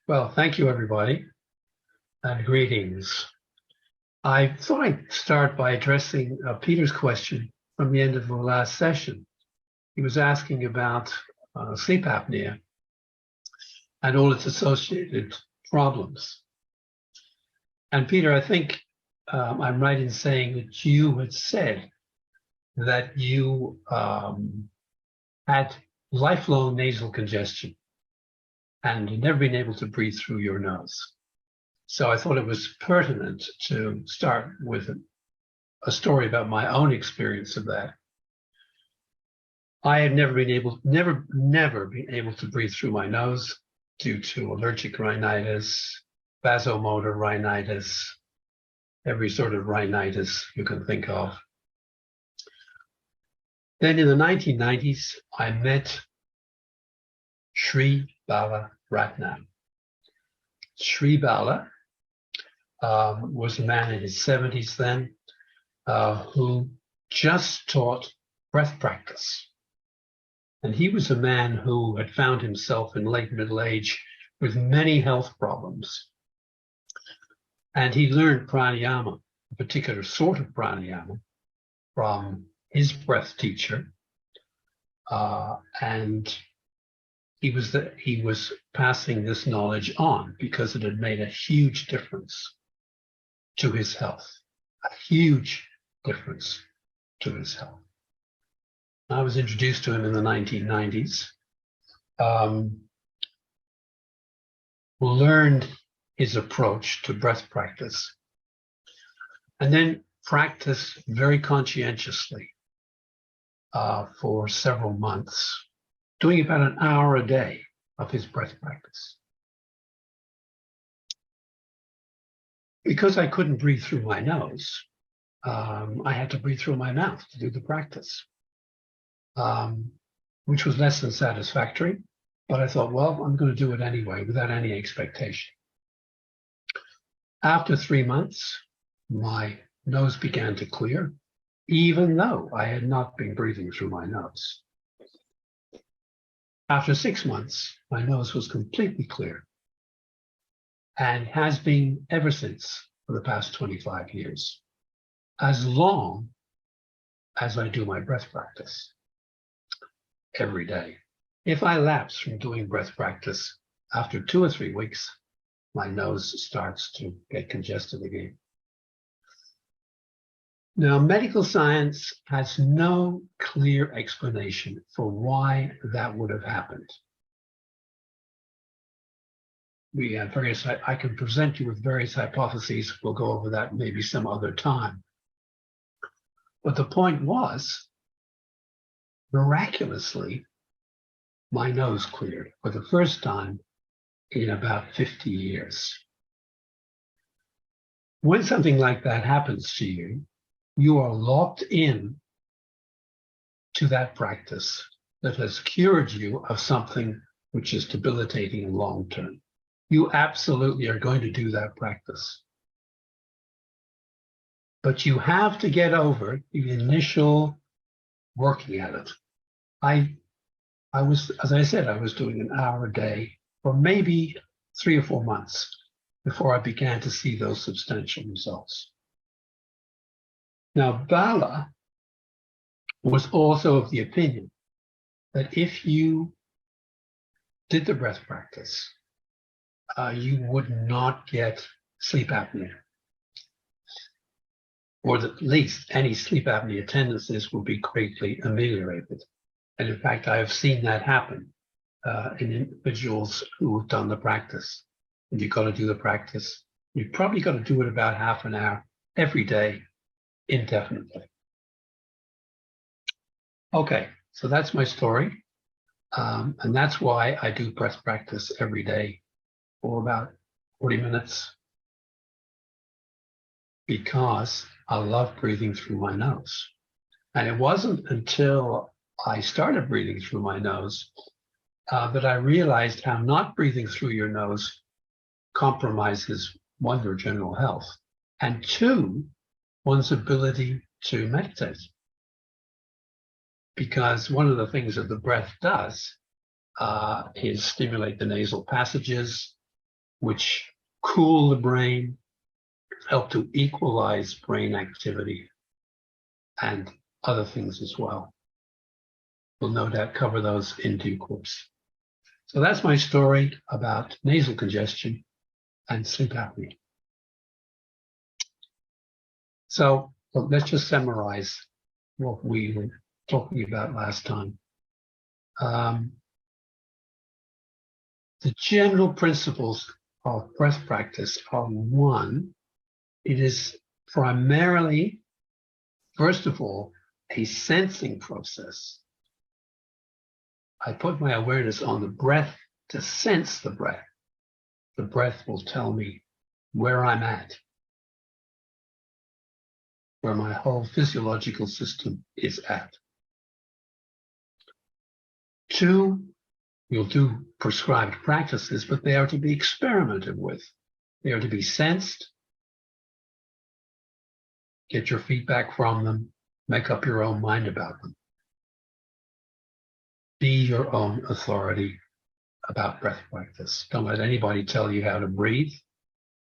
Well, thank you, everybody, and greetings. I thought I'd start by addressing Peter's question from the end of the last session. He was asking about sleep apnea and all its associated problems. And Peter, I think I'm right in saying that you had said that you had lifelong nasal congestion and had never been able to breathe through your nose. So I thought it was pertinent to start with a story about my own experience of that. I had never been able to breathe through my nose due to allergic rhinitis, vasomotor rhinitis, every sort of rhinitis you can think of. Then in the 1990s, I met Sri Bala Ratnam. Sri Bala was a man in his 70s then who just taught breath practice. And he was a man who had found himself in late middle age with many health problems. And he learned pranayama, a particular sort of pranayama, from his breath teacher. And he was passing this knowledge on because it had made a huge difference to his health, a huge difference to his health. I was introduced to him in the 1990s, learned his approach to breath practice, and then practiced very conscientiously for several months, doing about an hour a day of his breath practice. Because I couldn't breathe through my nose, I had to breathe through my mouth to do the practice, which was less than satisfactory. But I thought, well, I'm going to do it anyway without any expectation. After 3 months, my nose began to clear, even though I had not been breathing through my nose. After 6 months, my nose was completely clear and has been ever since for the past 25 years, as long as I do my breath practice every day. If I lapse from doing breath practice after 2 or 3 weeks, my nose starts to get congested again. Now, medical science has no clear explanation for why that would have happened. We have I can present you with various hypotheses. We'll go over that maybe some other time. But the point was, miraculously, my nose cleared for the first time in about 50 years. When something like that happens to you, you are locked in to that practice that has cured you of something which is debilitating and long term. You absolutely are going to do that practice. But you have to get over the initial working at it. I was, as I said, I was doing an hour a day for maybe 3 or 4 months before I began to see those substantial results. Now, Bala was also of the opinion that if you did the breath practice, you would not get sleep apnea, or at least any sleep apnea tendencies will be greatly ameliorated. And in fact, I have seen that happen in individuals who have done the practice. And you've got to do the practice. You've probably got to do it about half an hour every day, indefinitely. Okay, so that's my story. And that's why I do breath practice every day for about 40 minutes, because I love breathing through my nose. And it wasn't until I started breathing through my nose that I realized how not breathing through your nose compromises, one, your general health, and two, one's ability to meditate. Because one of the things that the breath does is stimulate the nasal passages, which cool the brain, help to equalize brain activity, and other things as well. We'll no doubt cover those in due course. So that's my story about nasal congestion and sleep apnea. So let's just summarize what we were talking about last time. The general principles of breath practice are: one, it is primarily, first of all, a sensing process. I put my awareness on the breath to sense the breath. The breath will tell me where I'm at, where my whole physiological system is at. Two, we'll do prescribed practices, but they are to be experimented with. They are to be sensed, get your feedback from them, make up your own mind about them. Be your own authority about breath practice. Don't let anybody tell you how to breathe.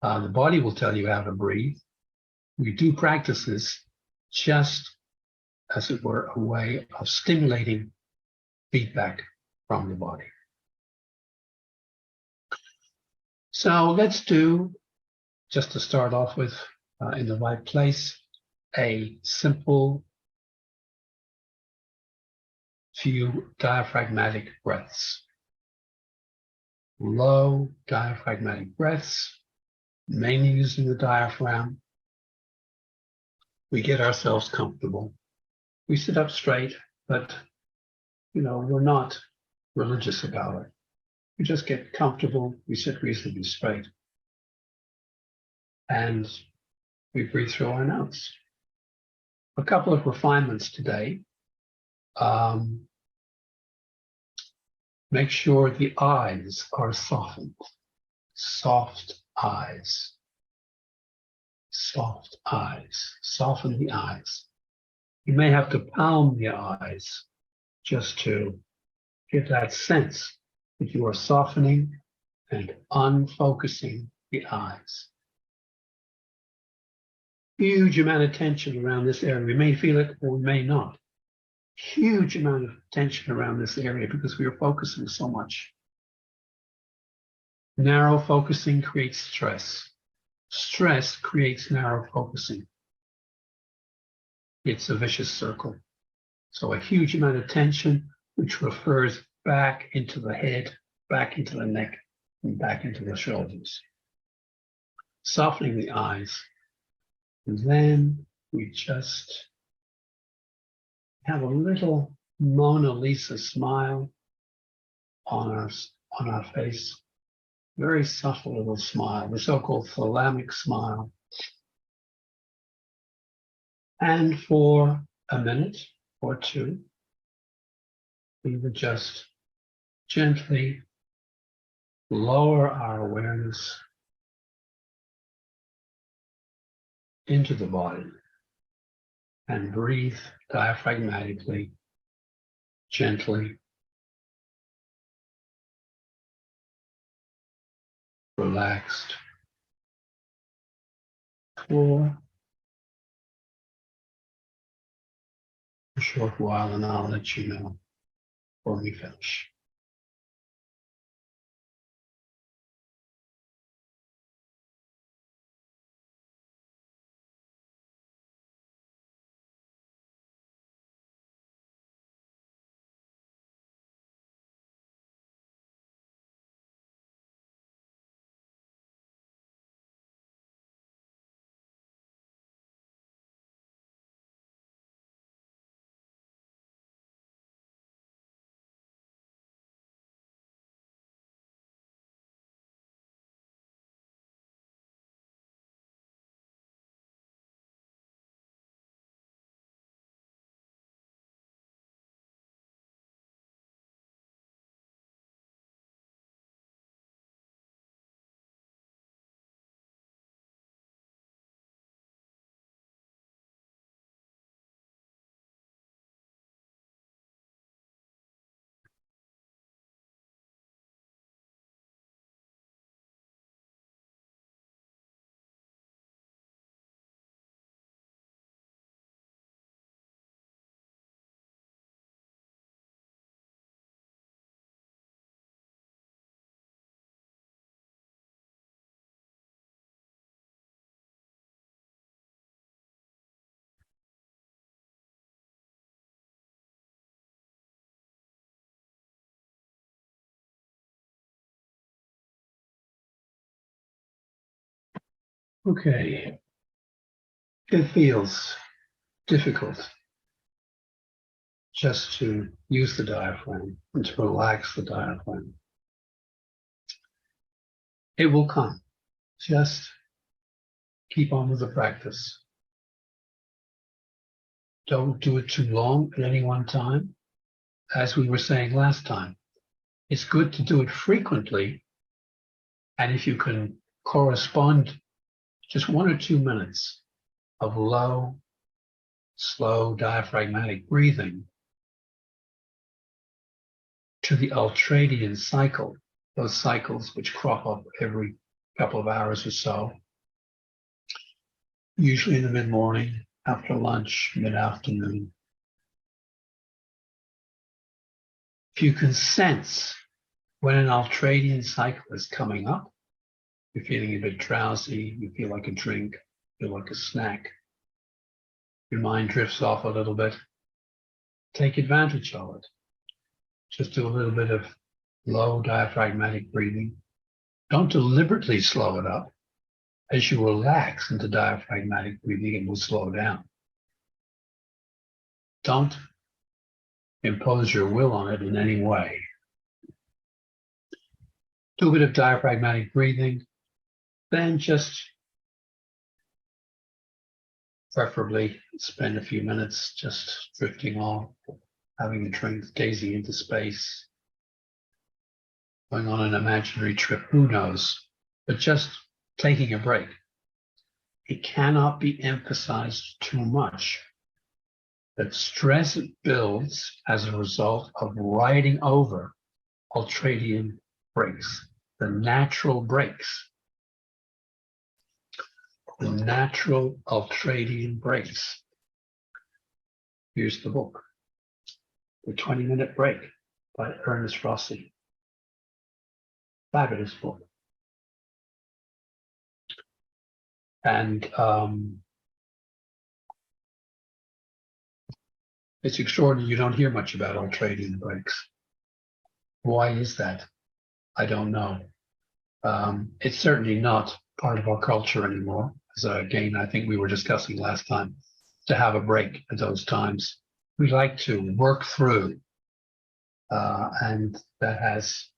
The body will tell you how to breathe. We do practices just, as it were, a way of stimulating feedback from the body. So let's do, just to start off with, in the right place, a simple few diaphragmatic breaths. Low diaphragmatic breaths, mainly using the diaphragm. We get ourselves comfortable. We sit up straight, but we're not religious about it. We just get comfortable. We sit reasonably straight. And we breathe through our nose. A couple of refinements today. Make sure the eyes are softened. Soft eyes. Soft eyes. Soften the eyes. You may have to palm the eyes just to give that sense that you are softening and unfocusing the eyes. Huge amount of tension around this area. We may feel it or we may not. Huge amount of tension around this area because we are focusing so much. Narrow focusing creates stress. Stress creates narrow focusing. It's a vicious circle. So a huge amount of tension, which refers back into the head, back into the neck, and back into the shoulders. Softening the eyes. And then we just have a little Mona Lisa smile on our face. Very subtle little smile, the so-called thalamic smile. And for a minute or two, we would just gently lower our awareness into the body and breathe diaphragmatically, gently, relaxed for a short while, and I'll let you know when we finish. Okay. It feels difficult just to use the diaphragm and to relax the diaphragm. It will come. Just keep on with the practice. Don't do it too long at any one time. As we were saying last time, it's good to do it frequently. And if you can correspond just 1 or 2 minutes of low, slow diaphragmatic breathing to the ultradian cycle, those cycles which crop up every couple of hours or so, usually in the mid-morning, after lunch, mid-afternoon. If you can sense when an ultradian cycle is coming up, you're feeling a bit drowsy, you feel like a drink, you feel like a snack, your mind drifts off a little bit, take advantage of it. Just do a little bit of low diaphragmatic breathing. Don't deliberately slow it up. As you relax into diaphragmatic breathing, it will slow down. Don't impose your will on it in any way. Do a bit of diaphragmatic breathing, then just preferably spend a few minutes just drifting off, having a drink, gazing into space, going on an imaginary trip, who knows, but just taking a break. It cannot be emphasized too much that stress builds as a result of riding over ultradian breaks, the natural breaks. The natural ultradian breaks. Here's the book, The 20-Minute Break by Ernest Rossi. Fabulous book. And it's extraordinary. You don't hear much about ultradian breaks. Why is that? I don't know. It's certainly not part of our culture anymore. As again, I think we were discussing last time, to have a break at those times. We like to work through, and that has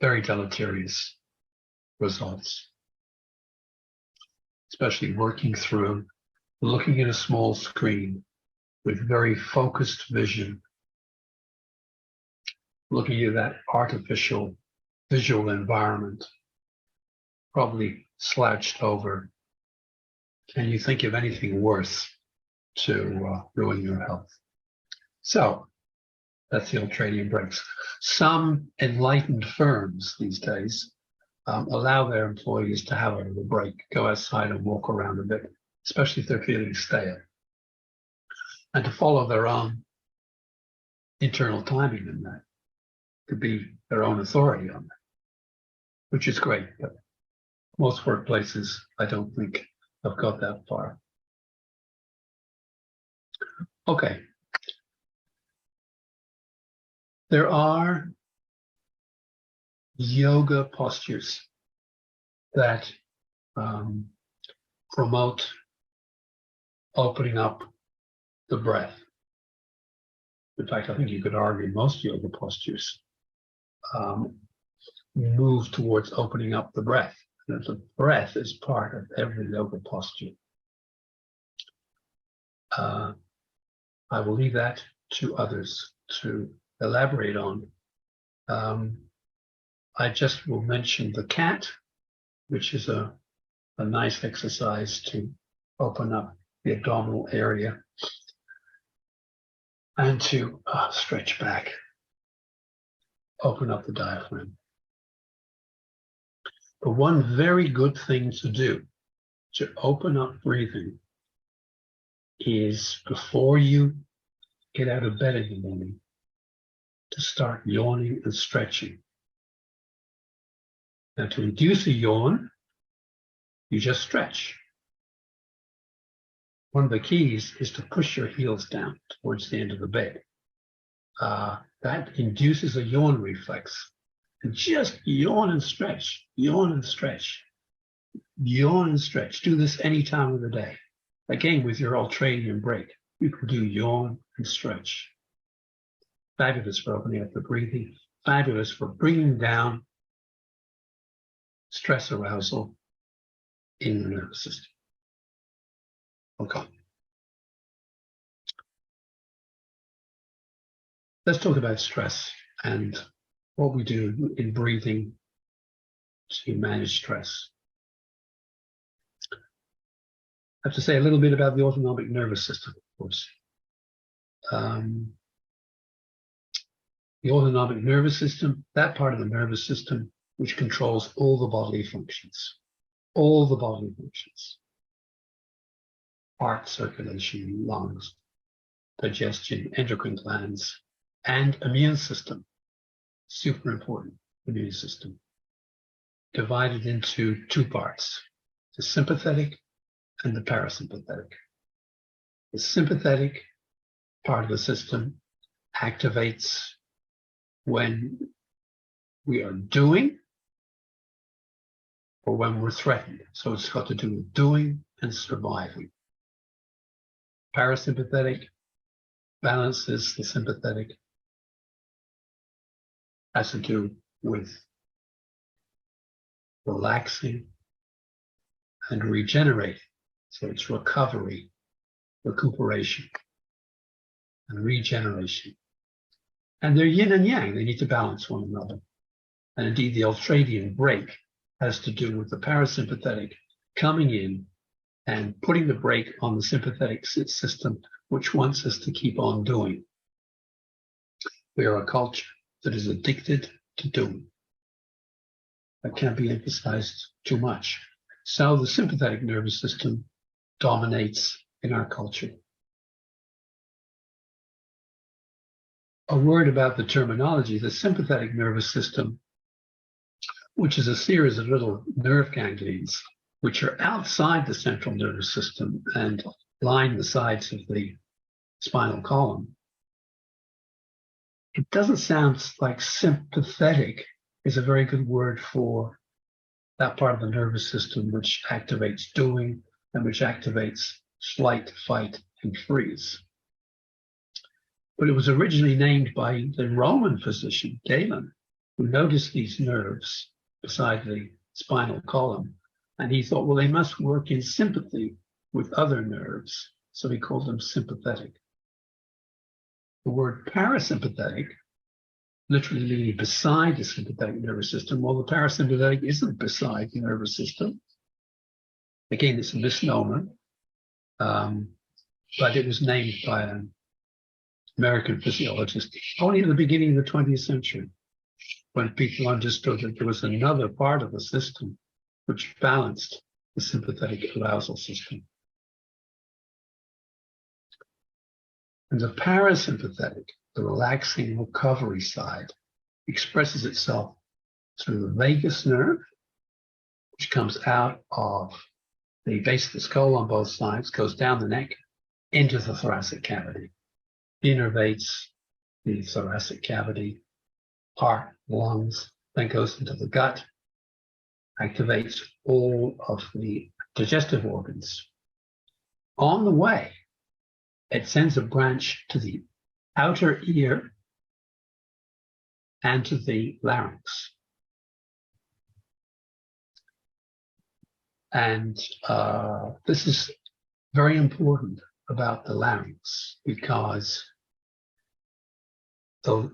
very deleterious results. Especially working through, looking at a small screen with very focused vision, looking at that artificial visual environment, probably slouched over. Can you think of anything worse to ruin your health? So that's the ultradian breaks. Some enlightened firms these days allow their employees to have a little break, go outside and walk around a bit, especially if they're feeling stale, and to follow their own internal timing in that, to be their own authority on that, which is great. But most workplaces, I don't think, have got that far. Okay. There are yoga postures that promote opening up the breath. In fact, I think you could argue most yoga postures move towards opening up the breath. And the breath is part of every yoga posture. I will leave that to others to elaborate on. I just will mention the cat, which is a nice exercise to open up the abdominal area and to stretch back, open up the diaphragm. But one very good thing to do to open up breathing is, before you get out of bed in the morning, to start yawning and stretching. Now, to induce a yawn, you just stretch. One of the keys is to push your heels down towards the end of the bed. That induces a yawn reflex. And just yawn and stretch, yawn and stretch. Yawn and stretch. Do this any time of the day. Again, with your ultradian break, you can do yawn and stretch. Fabulous for opening up the breathing. Fabulous for bringing down stress arousal in the nervous system. Okay. Let's talk about stress and what we do in breathing to manage stress. I have to say a little bit about the autonomic nervous system, of course. The autonomic nervous system, that part of the nervous system which controls all the bodily functions. All the bodily functions. Heart, circulation, lungs, digestion, endocrine glands, and immune system. Super important, immune system. Divided into two parts, the sympathetic and the parasympathetic. The sympathetic part of the system activates when we are doing or when we're threatened. So it's got to do with doing and surviving. Parasympathetic balances the sympathetic, has to do with relaxing and regenerating. So it's recovery, recuperation, and regeneration. And they're yin and yang. They need to balance one another. And indeed, the ultradian break has to do with the parasympathetic coming in and putting the brake on the sympathetic system, which wants us to keep on doing. We are a culture that is addicted to doing. That can't be emphasized too much. So the sympathetic nervous system dominates in our culture. A word about the terminology. The sympathetic nervous system, which is a series of little nerve ganglions, which are outside the central nervous system and line the sides of the spinal column. It doesn't sound like sympathetic is a very good word for that part of the nervous system which activates doing and which activates flight, fight, and freeze. But it was originally named by the Roman physician, Galen, who noticed these nerves beside the spinal column. And he thought, well, they must work in sympathy with other nerves. So he called them sympathetic. The word parasympathetic, literally meaning beside the sympathetic nervous system, well, the parasympathetic isn't beside the nervous system. Again, it's a misnomer, but it was named by an American physiologist only at the beginning of the 20th century, when people understood that there was another part of the system which balanced the sympathetic arousal system. And the parasympathetic, the relaxing recovery side, expresses itself through the vagus nerve, which comes out of the base of the skull on both sides, goes down the neck into the thoracic cavity, innervates the thoracic cavity, heart, lungs, then goes into the gut, activates all of the digestive organs. On the way, it sends a branch to the outer ear and to the larynx. And this is very important about the larynx because the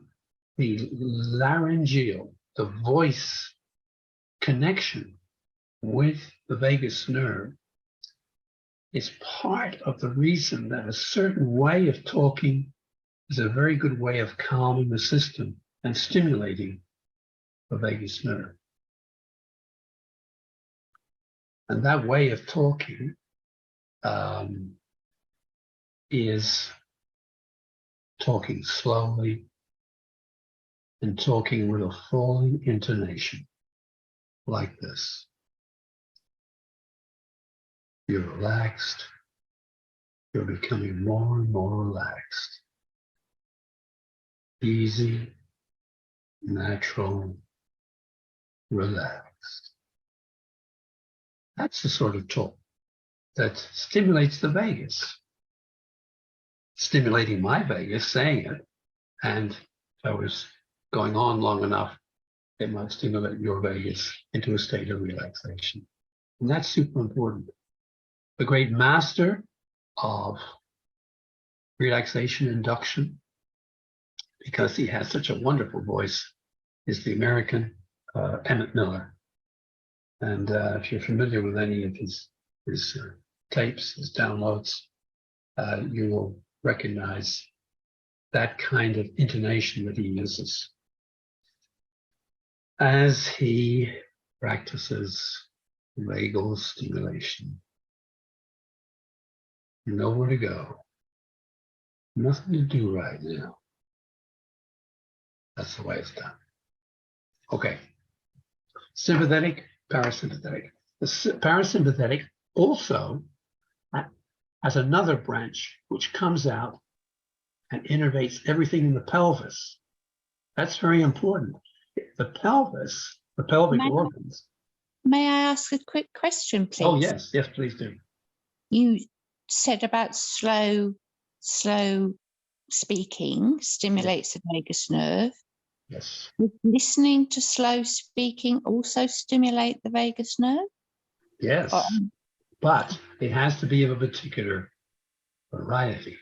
laryngeal, the voice connection with the vagus nerve is part of the reason that a certain way of talking is a very good way of calming the system and stimulating the vagus nerve. And that way of talking is talking slowly and talking with a falling intonation, like this. You're relaxed. You're becoming more and more relaxed. Easy, natural, relaxed. That's the sort of tool that stimulates the vagus. Stimulating my vagus, saying it, and if I was going on long enough, it might stimulate your vagus into a state of relaxation. And that's super important. The great master of relaxation induction, because he has such a wonderful voice, is the American Emmett Miller. And if you're familiar with any of his tapes, his downloads, you will recognize that kind of intonation that he uses as he practices vagal stimulation. Nowhere to go, nothing to do right now. That's the way it's done. Okay, sympathetic, parasympathetic. The parasympathetic also has another branch which comes out and innervates everything in the pelvis. That's very important. The pelvis, the pelvic organs. May I ask a quick question, please? Oh, yes, please do. You said about slow speaking stimulates the vagus nerve. Yes. Would listening to slow speaking also stimulate the vagus nerve? Yes, but it has to be of a particular variety.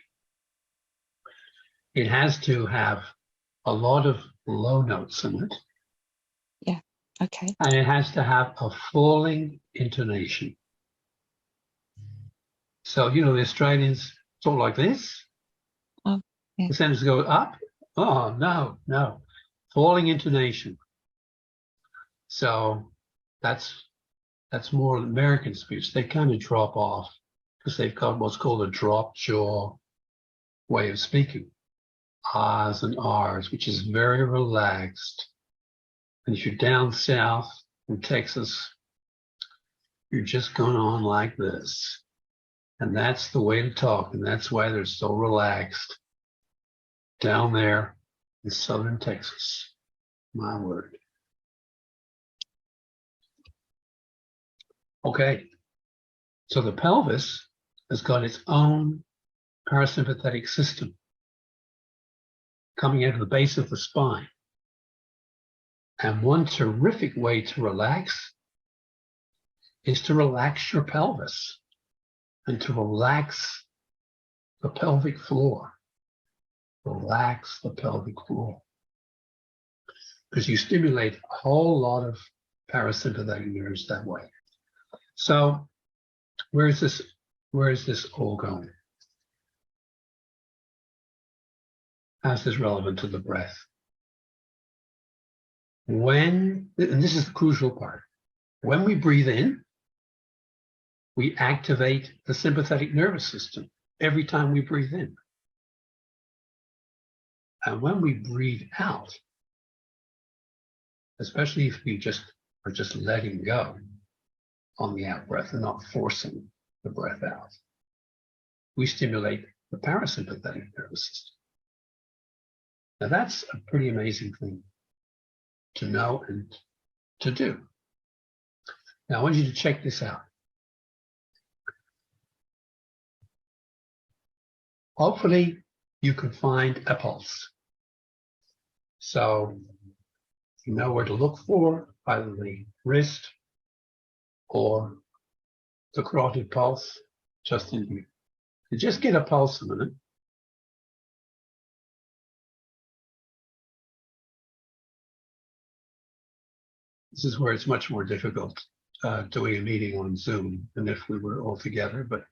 It has to have a lot of low notes in it. Yeah, okay. And it has to have a falling intonation. So, you know, the Australians talk like this. Oh, yeah. The sentence goes up. Oh, no. Falling intonation. So that's more American speech. They kind of drop off because they've got what's called a drop jaw way of speaking. Ahs and Rs, which is very relaxed. And if you're down south in Texas, you're just going on like this. And that's the way to talk. And that's why they're so relaxed down there in southern Texas. My word. Okay. So the pelvis has got its own parasympathetic system coming out of the base of the spine. And one terrific way to relax is to relax your pelvis and to relax the pelvic floor. Relax the pelvic floor. Because you stimulate a whole lot of parasympathetic nerves that way. So where is this all going? How's this relevant to the breath? And this is the crucial part, when we breathe in, we activate the sympathetic nervous system every time we breathe in. And when we breathe out, especially if we are just letting go on the out breath and not forcing the breath out, we stimulate the parasympathetic nervous system. Now that's a pretty amazing thing to know and to do. Now I want you to check this out. Hopefully you can find a pulse. So you know where to look for, either the wrist or the carotid pulse, just in here. You just get a pulse a minute. This is where it's much more difficult doing a meeting on Zoom than if we were all together, but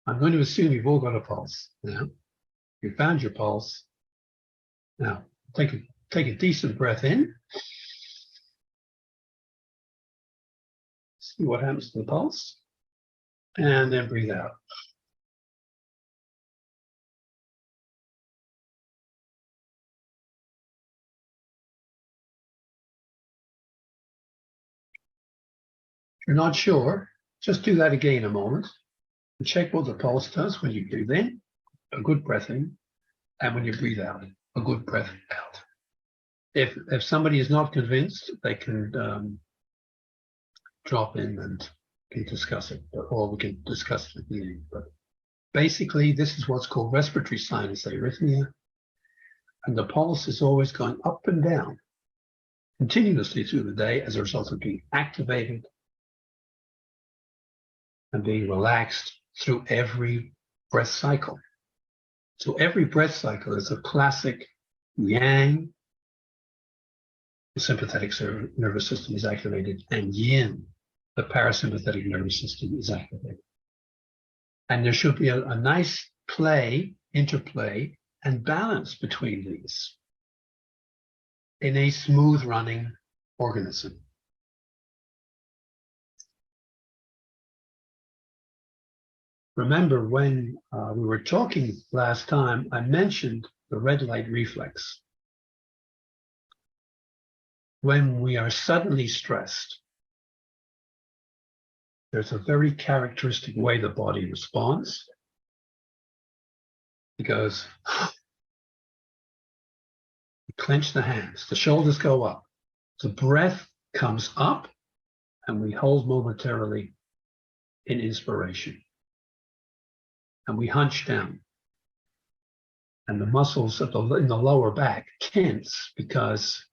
I'm going to assume you've all got a pulse now. You found your pulse. Now, take a decent breath in. See what happens to the pulse. And then breathe out. If you're not sure, just do that again a moment and check what the pulse does when you breathe in, a good breath in, and when you breathe out, a good breath out. If somebody is not convinced, they can drop in and can discuss it, or we can discuss it at the end. But basically, this is what's called respiratory sinus arrhythmia, and the pulse is always going up and down continuously through the day as a result of being activated and being relaxed through every breath cycle. So every breath cycle is a classic yang, the sympathetic nervous system is activated, and yin, the parasympathetic nervous system is activated. And there should be a nice play, interplay, and balance between these in a smooth running organism. Remember when we were talking last time, I mentioned the red light reflex. When we are suddenly stressed, there's a very characteristic way the body responds. It goes, you clench the hands, the shoulders go up, the breath comes up, and we hold momentarily in inspiration. And we hunch down. And the muscles in the lower back tense because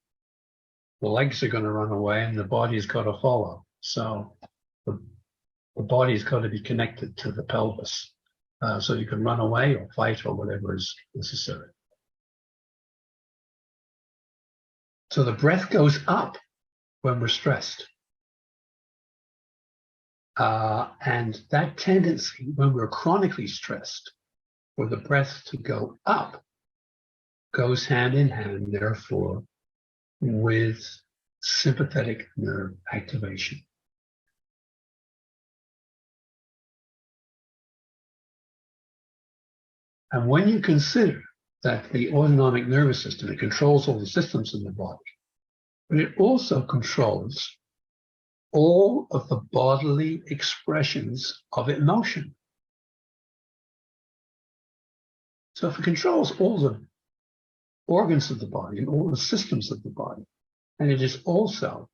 the legs are going to run away and the body's got to follow. So the body's got to be connected to the pelvis. So you can run away or fight or whatever is necessary. So the breath goes up when we're stressed. And that tendency, when we're chronically stressed, for the breath to go up, goes hand in hand, therefore, with sympathetic nerve activation. And when you consider that the autonomic nervous system, it controls all the systems in the body, but it also controls all of the bodily expressions of emotion. So if it controls all the organs of the body and all the systems of the body, and it is also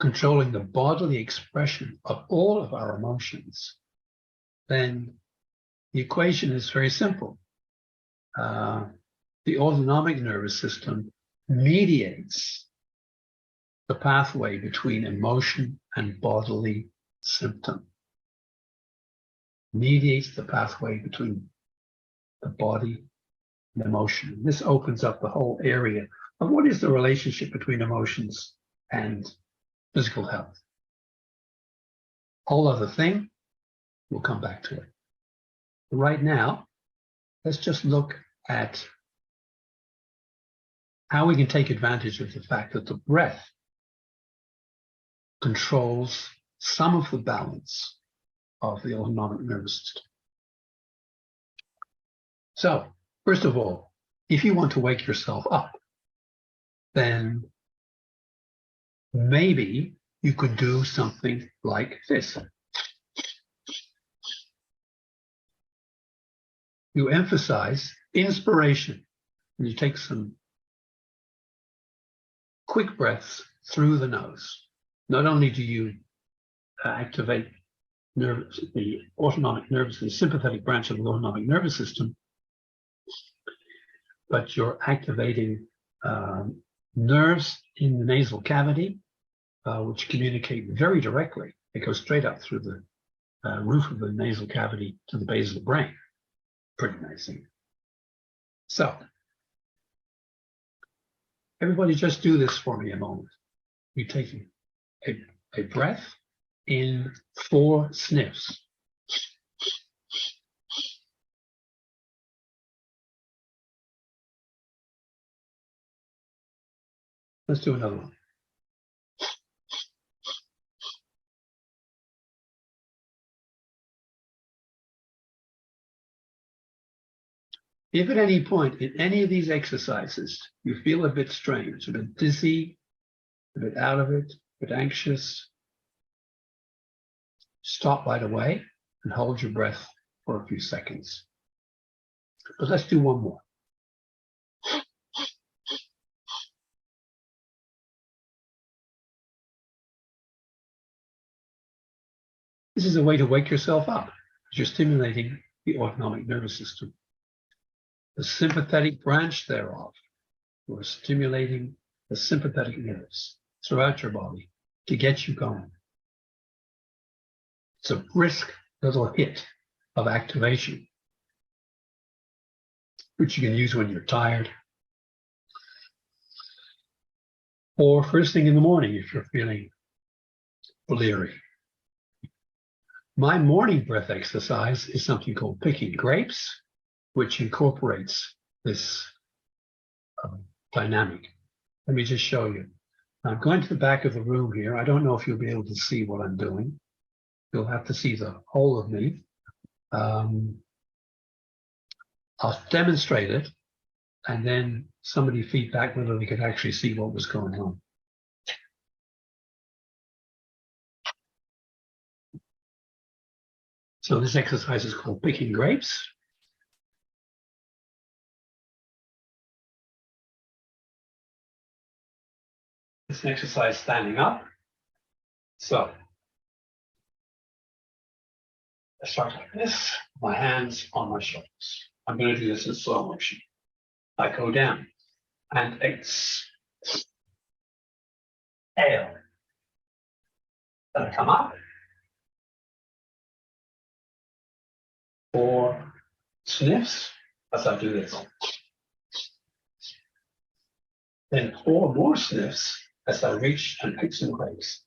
controlling the bodily expression of all of our emotions, then the equation is very simple. The autonomic nervous system mediates the pathway between emotion and bodily symptom. Mediates the pathway between the body and emotion. This opens up the whole area of what is the relationship between emotions and physical health. Whole other thing, we'll come back to it. But right now, let's just look at how we can take advantage of the fact that the breath controls some of the balance of the autonomic nervous system. So, first of all, if you want to wake yourself up, then maybe you could do something like this. You emphasize inspiration, and you take some quick breaths through the nose. Not only do you activate the autonomic nervous, the sympathetic branch of the autonomic nervous system, but you're activating nerves in the nasal cavity, which communicate very directly. They go straight up through the roof of the nasal cavity to the base of the brain. Pretty nice thing. So, everybody just do this for me a moment. You take a breath in 4 sniffs. Let's do another one. If at any point in any of these exercises you feel a bit strange, a bit dizzy, a bit out of it, a bit anxious, stop right away and hold your breath for a few seconds. But let's do one more. This is a way to wake yourself up. You're stimulating the autonomic nervous system. The sympathetic branch thereof, you are stimulating the sympathetic nerves throughout your body to get you going. It's a brisk little hit of activation, which you can use when you're tired, or first thing in the morning if you're feeling bleary. My morning breath exercise is something called picking grapes, which incorporates this dynamic. Let me just show you. I'm going to the back of the room here. I don't know if you'll be able to see what I'm doing. You'll have to see the whole of me. I'll demonstrate it, and then somebody feedback whether they could actually see what was going on. So this exercise is called picking grapes. It's an exercise standing up. So I start like this, my hands on my shoulders. I'm going to do this in slow motion. I go down and exhale. Then I come up. 4 sniffs as I do this. Then 4 more sniffs as I reach and pick some grapes.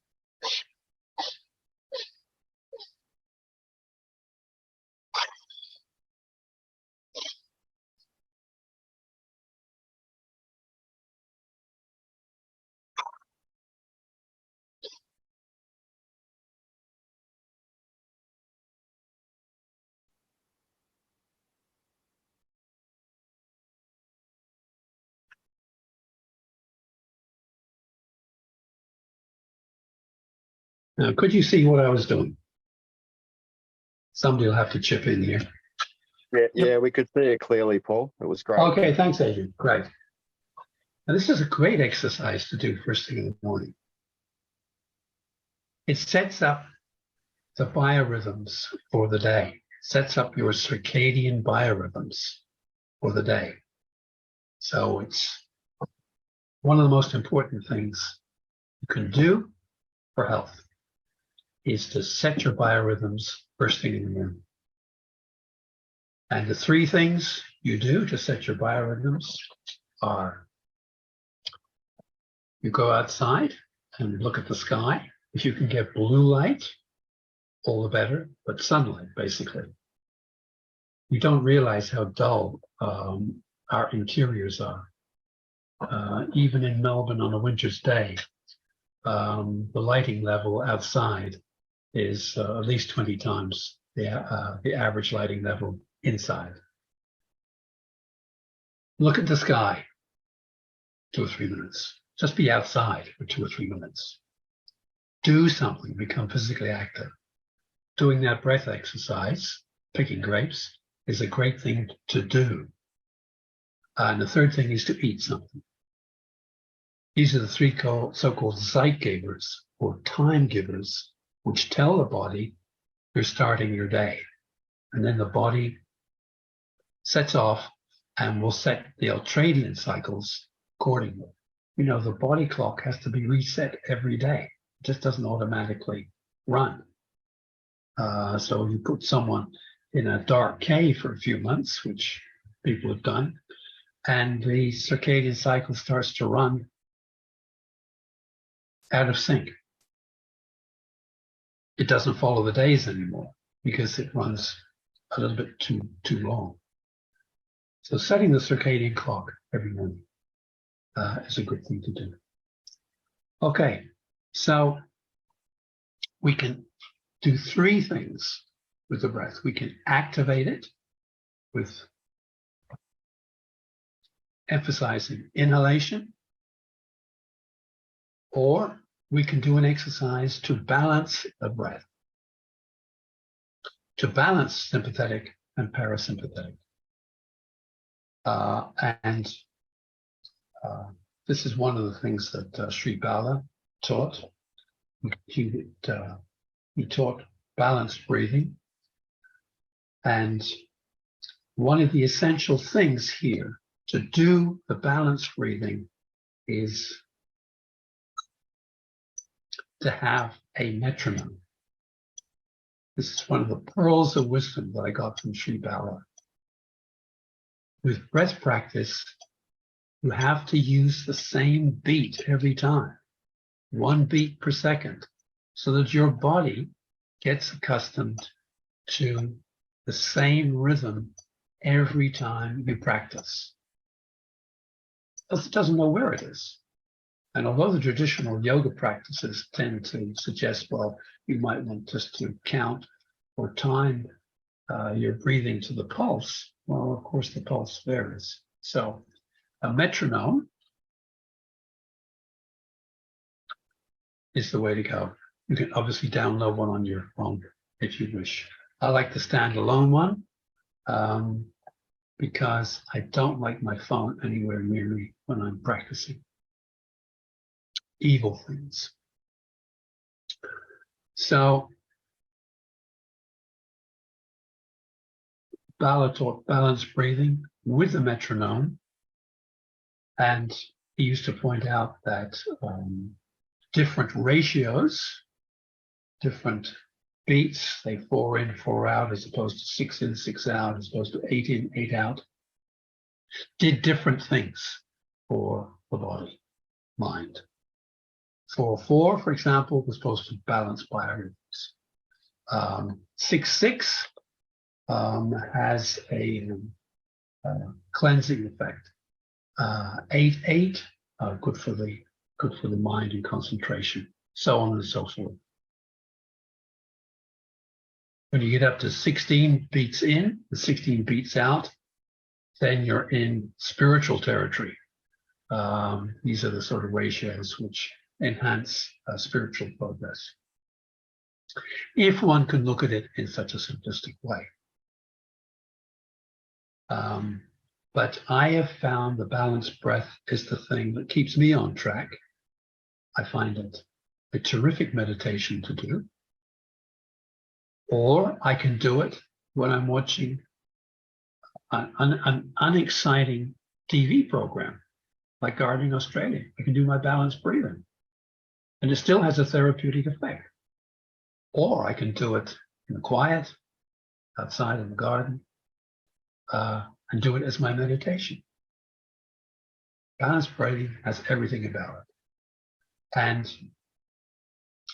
Now, could you see what I was doing? Somebody will have to chip in here. Yeah, we could see it clearly, Paul. It was great. Okay, thanks, Adrian. Great. Now, this is a great exercise to do first thing in the morning. It sets up the biorhythms for the day, sets up your circadian biorhythms for the day. So it's one of the most important things you can do for health is to set your biorhythms first thing in the morning. And the 3 things you do to set your biorhythms are you go outside and look at the sky. If you can get blue light, all the better, but sunlight, basically. You don't realize how dull our interiors are. Even in Melbourne on a winter's day, the lighting level outside is at least 20 times the average lighting level inside. Look at the sky, 2 or 3 minutes. Just be outside for 2 or 3 minutes. Do something, become physically active. Doing that breath exercise, picking grapes, is a great thing to do. And the 3rd thing is to eat something. These are the 3 so-called zeitgebers, or time givers, which tell the body you're starting your day. And then the body sets off and will set the ultradian cycles accordingly. You know, the body clock has to be reset every day. It just doesn't automatically run. So you put someone in a dark cave for a few months, which people have done, and the circadian cycle starts to run out of sync. It doesn't follow the days anymore because it runs a little bit too long. So setting the circadian clock every morning is a good thing to do. Okay, so we can do 3 things with the breath. We can activate it with emphasizing inhalation, or we can do an exercise to balance the breath, to balance sympathetic and parasympathetic. This is one of the things that Sri Bala taught. He taught balanced breathing. And one of the essential things here to do the balanced breathing is to have a metronome. This is one of the pearls of wisdom that I got from Sri Bala. With breath practice, you have to use the same beat every time, 1 beat per second, so that your body gets accustomed to the same rhythm every time you practice. It doesn't know where it is. And although the traditional yoga practices tend to suggest, well, you might want just to count or time your breathing to the pulse, well, of course, the pulse varies. So a metronome is the way to go. You can obviously download one on your phone if you wish. I like the standalone one because I don't like my phone anywhere near me when I'm practicing evil things. So Bala taught balanced breathing with the metronome, and he used to point out that different ratios, different beats, say 4 in, 4 out, as opposed to 6 in, 6 out, as opposed to 8 in, 8 out, did different things for the body, mind. 4/4, for example, was supposed to balance biorhythms. 6/6 has a cleansing effect. 8/8, good for the mind and concentration, so on and so forth. When you get up to 16 beats in and 16 beats out, then you're in spiritual territory. These are the sort of ratios which enhance spiritual progress, if one can look at it in such a simplistic way. But I have found the balanced breath is the thing that keeps me on track. I find it a terrific meditation to do. Or I can do it when I'm watching an unexciting TV program like Gardening Australia. I can do my balanced breathing, and it still has a therapeutic effect. Or I can do it in the quiet, outside in the garden, and do it as my meditation. Balanced breathing has everything about it. And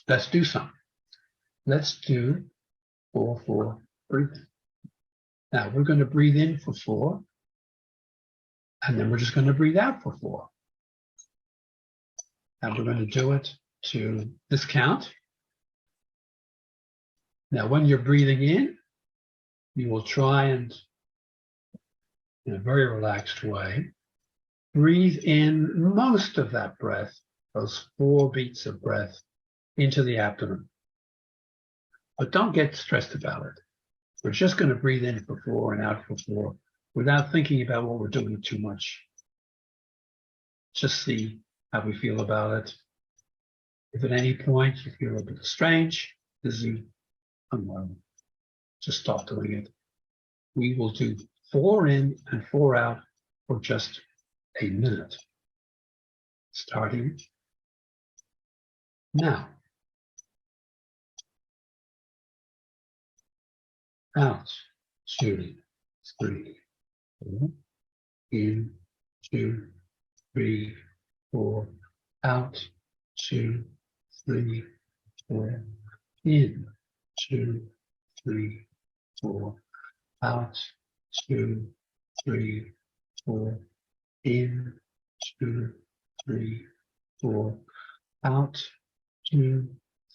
let's do some. Let's do 4/4 breathing. Now we're going to breathe in for 4, and then we're just going to breathe out for 4. And we're going to do it to this count. Now, when you're breathing in, you will try and, in a very relaxed way, breathe in most of that breath, those 4 beats of breath, into the abdomen. But don't get stressed about it. We're just going to breathe in for 4 and out for 4 without thinking about what we're doing too much. Just see how we feel about it. If at any point you feel a bit strange, dizzy, unwell, just stop doing it. We will do 4 in and 4 out for just a minute. Starting now. Out, 2, 3, 4. In, 2, 3, 4. Out, 2, 3, 4. In, 2, 3, 4. Out, 2, 3, 4. In, 2, 3, 4. Out, 2,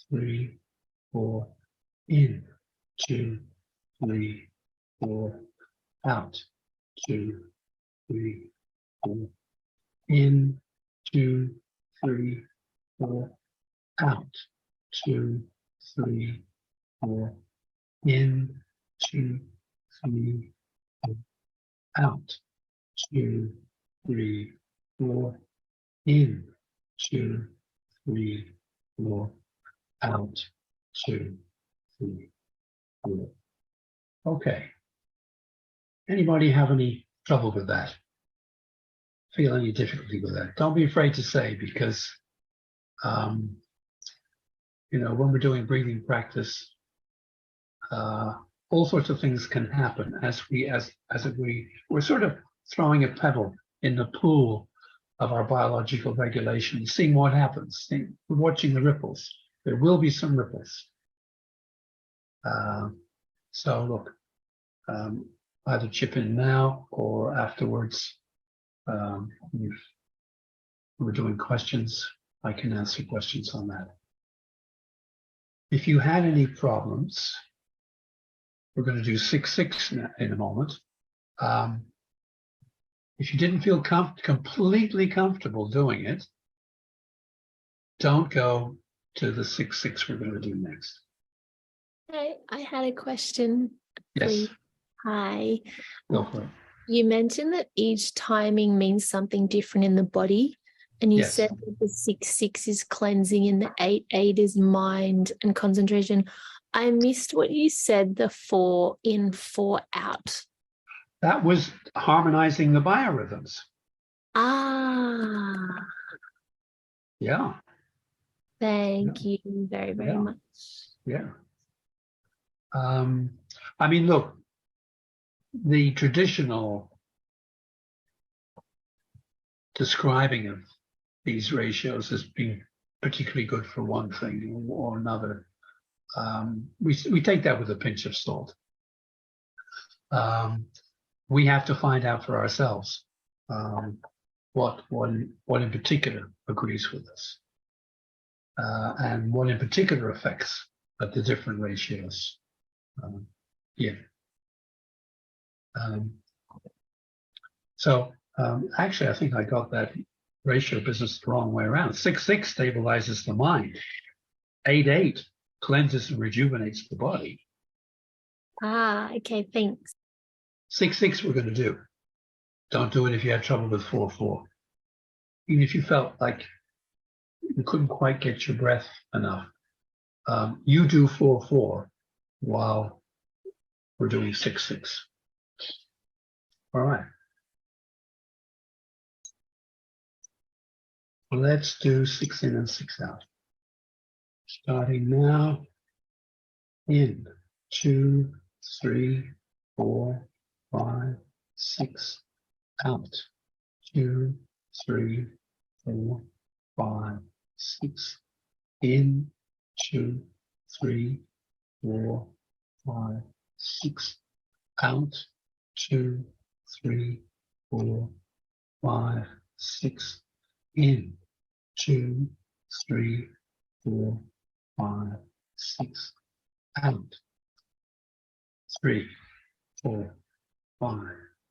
3, 4. In, 2, 3, 4. Out, 2, 3, 4. In, 2, 3, 4. Out, 2, 3, 4. In, 2, 3, 4. Out, 2, 3, 4. In, 2, 3, 4. Out, 2, 3, Good. Okay. Anybody have any trouble with that? Feel any difficulty with that? Don't be afraid to say, because you know, when we're doing breathing practice, all sorts of things can happen we're sort of throwing a pebble in the pool of our biological regulation, seeing what happens. We're watching the ripples. There will be some ripples. So look, either chip in now or afterwards. If we're doing questions, I can answer questions on that. If you had any problems, we're going to do 6-6 in a moment. If you didn't feel completely comfortable doing it, don't go to the 6-6 we're going to do next. Hey, I had a question. Yes, Please. Hi. go for it. You mentioned that each timing means something different in the body. And you Yes. said that the 6-6 is cleansing and the 8-8 is mind and concentration. I missed what you said, the 4 in, 4 out. That was harmonizing the biorhythms. Ah, Yeah, thank you very, very Yeah. much. yeah. I mean, look, the traditional describing of these ratios as being particularly good for one thing or another, we take that with a pinch of salt. We have to find out for ourselves what in particular agrees with us, and what in particular affects the different ratios. Actually, I think I got that ratio business the wrong way around. 6-6 stabilizes the mind. 8-8 cleanses and rejuvenates the body. Ah, okay, thanks. 6-6 we're going to do. Don't do it if you had trouble with 4-4. Even if you felt like you couldn't quite get your breath enough, you do 4-4 while we're doing 6-6. All right. Let's do 6 in and 6 out. Starting now. In 2, 3, 4, 5, 6. Out 2, 3, 4, 5, 6. In 2, 3, 4, 5, 6. Out 2, 3, 4, 5, 6. In 2, 3, 4, 5, 6. Out 3, 4, 5,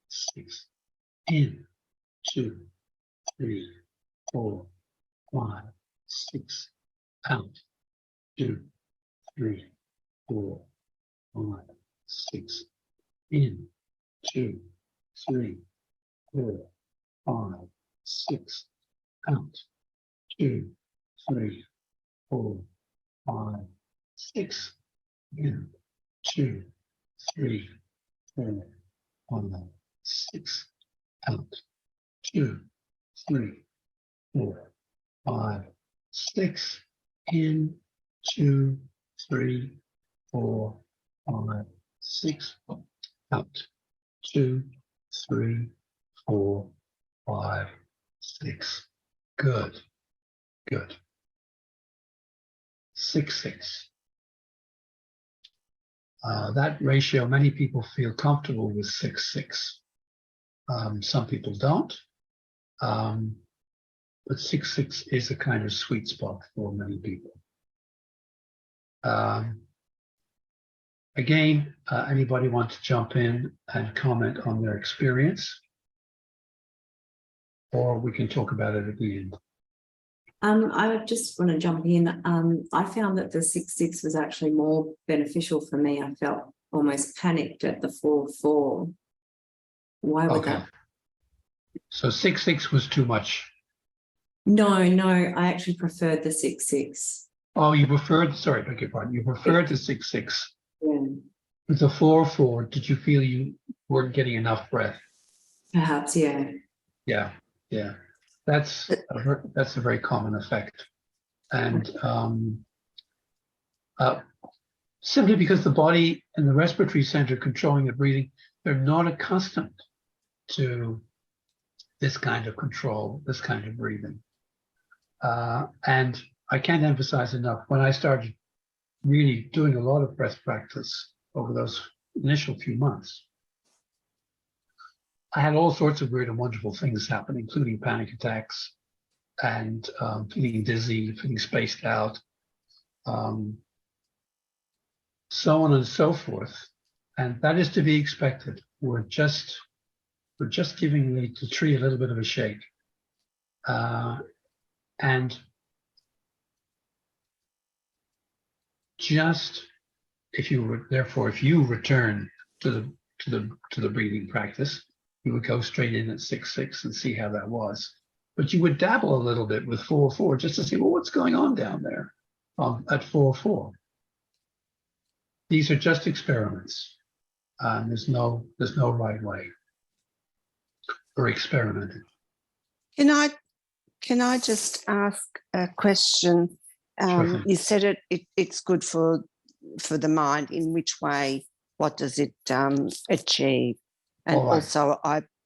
6. In 2, 3, 4, 5, 6. Out 2, 3, 4, 5, 6. In 2, 3, 4, 5, 6. Out 2, 3, 4, 5, 6. In 2, 3, 4, 5, 6. Out 2, 3, 4, 5, 6. In 2, 3, 4, 5, 6. Out 2, 3, 4, 5, 6. Good. Good. 6-6. That ratio, many people feel comfortable with 6-6. Some people don't. But 6-6 is a kind of sweet spot for many people. Again, anybody want to jump in and comment on their experience? Or we can talk about it at the end. I just want to jump in. I found that the 6-6 was actually more beneficial for me. I felt almost panicked at the 4-4. Why would that? So 6-6 was too much. No, I actually preferred the 6-6. Oh, you preferred, sorry, beg your pardon. You preferred the 6-6. Yeah. With the 4-4, did you feel you weren't getting enough breath? Perhaps, yeah. Yeah, yeah. That's a very common effect. And simply because the body and the respiratory center controlling the breathing, they're not accustomed to this kind of control, this kind of breathing. And I can't emphasize enough, when I started really doing a lot of breath practice over those initial few months, I had all sorts of weird and wonderful things happen, including panic attacks and feeling dizzy, feeling spaced out, so on and so forth. And that is to be expected. We're just giving the tree a little bit of a shake. And just if you return to the breathing practice, you would go straight in at 6-6 and see how that was. But you would dabble a little bit with 4-4 just to see, well, what's going on down there at 4-4. These are just experiments. There's no right way for experimenting. Can I just ask a question? Sure thing. You said it's good for the mind. In which way? What does it achieve? And All right. also,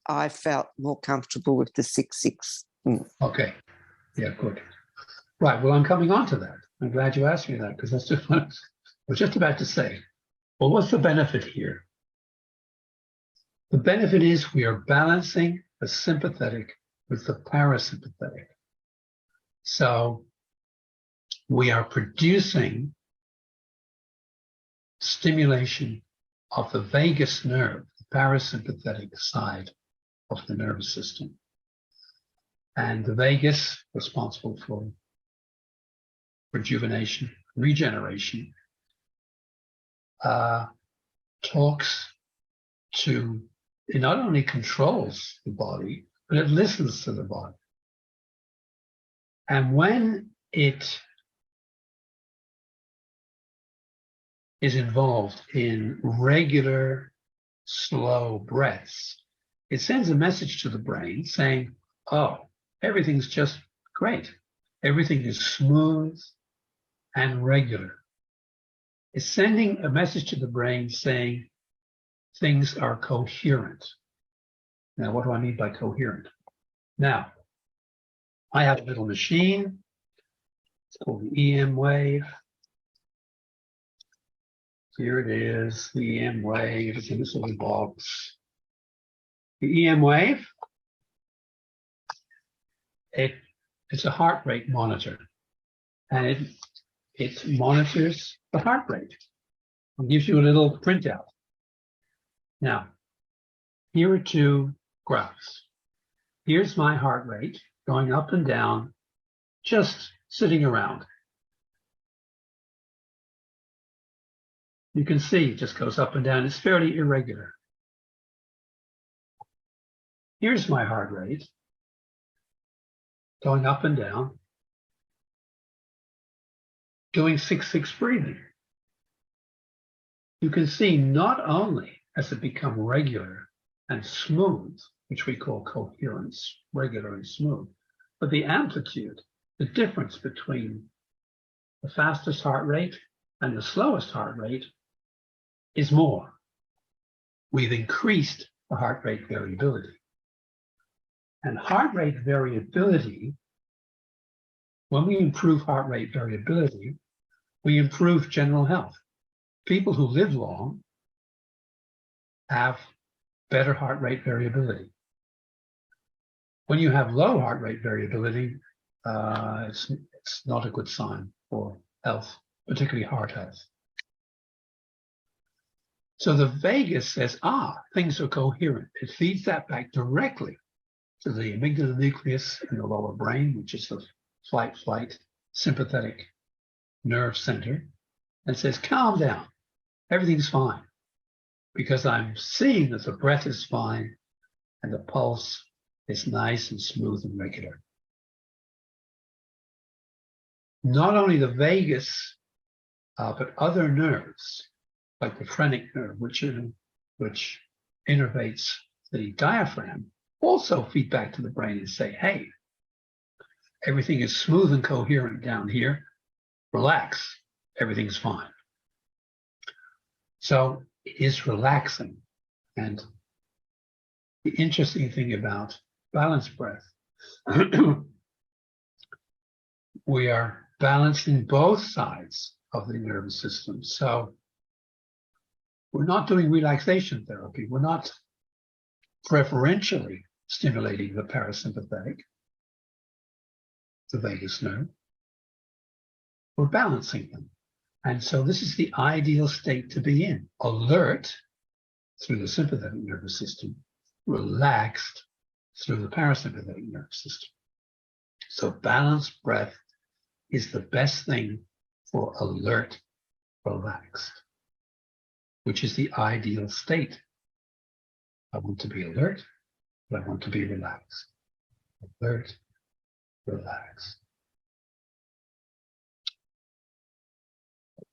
I felt more comfortable with the 6-6. Okay. Yeah, good. Right. Well, I'm coming on to that. I'm glad you asked me that, because that's just what I was just about to say. Well, what's the benefit here? The benefit is we are balancing the sympathetic with the parasympathetic. So we are producing stimulation of the vagus nerve, the parasympathetic side of the nervous system. And the vagus, responsible for rejuvenation, regeneration, talks to, it not only controls the body, but it listens to the body. And when it is involved in regular, slow breaths, it sends a message to the brain saying, oh, everything's just great. Everything is smooth and regular. It's sending a message to the brain saying things are coherent. Now, what do I mean by coherent? Now, I have a little machine. It's called the EM wave. Here it is, the EM wave. It's in this little box. The EM wave, it's a heart rate monitor, and it monitors the heart rate and gives you a little printout. Now, here are two graphs. Here's my heart rate going up and down, just sitting around. You can see it just goes up and down. It's fairly irregular. Here's my heart rate going up and down, doing 6-6 breathing. You can see not only has it become regular and smooth, which we call coherence, regular and smooth, but the amplitude, the difference between the fastest heart rate and the slowest heart rate is more. We've increased the heart rate variability. And heart rate variability, when we improve heart rate variability, we improve general health. People who live long have better heart rate variability. When you have low heart rate variability, it's not a good sign for health, particularly heart health. So the vagus says, things are coherent. It feeds that back directly to the amygdala nucleus in the lower brain, which is the flight sympathetic nerve center, and says, calm down, everything's fine, because I'm seeing that the breath is fine and the pulse is nice and smooth and regular. Not only the vagus, but other nerves like the phrenic nerve, which innervates the diaphragm, also feed back to the brain and say, hey, everything is smooth and coherent down here. Relax, everything's fine. So it is relaxing. And the interesting thing about balanced breath, we are balancing both sides of the nervous system. So we're not doing relaxation therapy. We're not preferentially stimulating the parasympathetic, the vagus nerve. We're balancing them. And so this is the ideal state to be in: alert through the sympathetic nervous system, relaxed through the parasympathetic nervous system. So balanced breath is the best thing for alert, relaxed, which is the ideal state. I want to be alert, but I want to be relaxed. Alert, relaxed.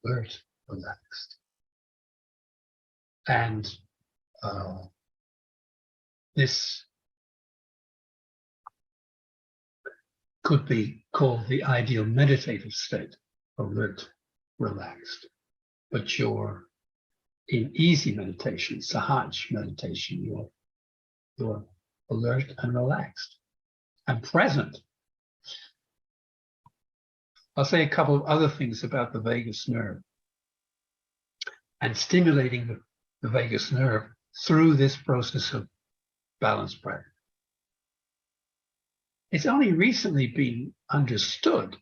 Alert, relaxed. And this could be called the ideal meditative state: alert, relaxed. But you're in easy meditation, sahaj meditation, you're alert and relaxed and present. I'll say a couple of other things about the vagus nerve and stimulating the vagus nerve through this process of balanced breath. It's only recently been understood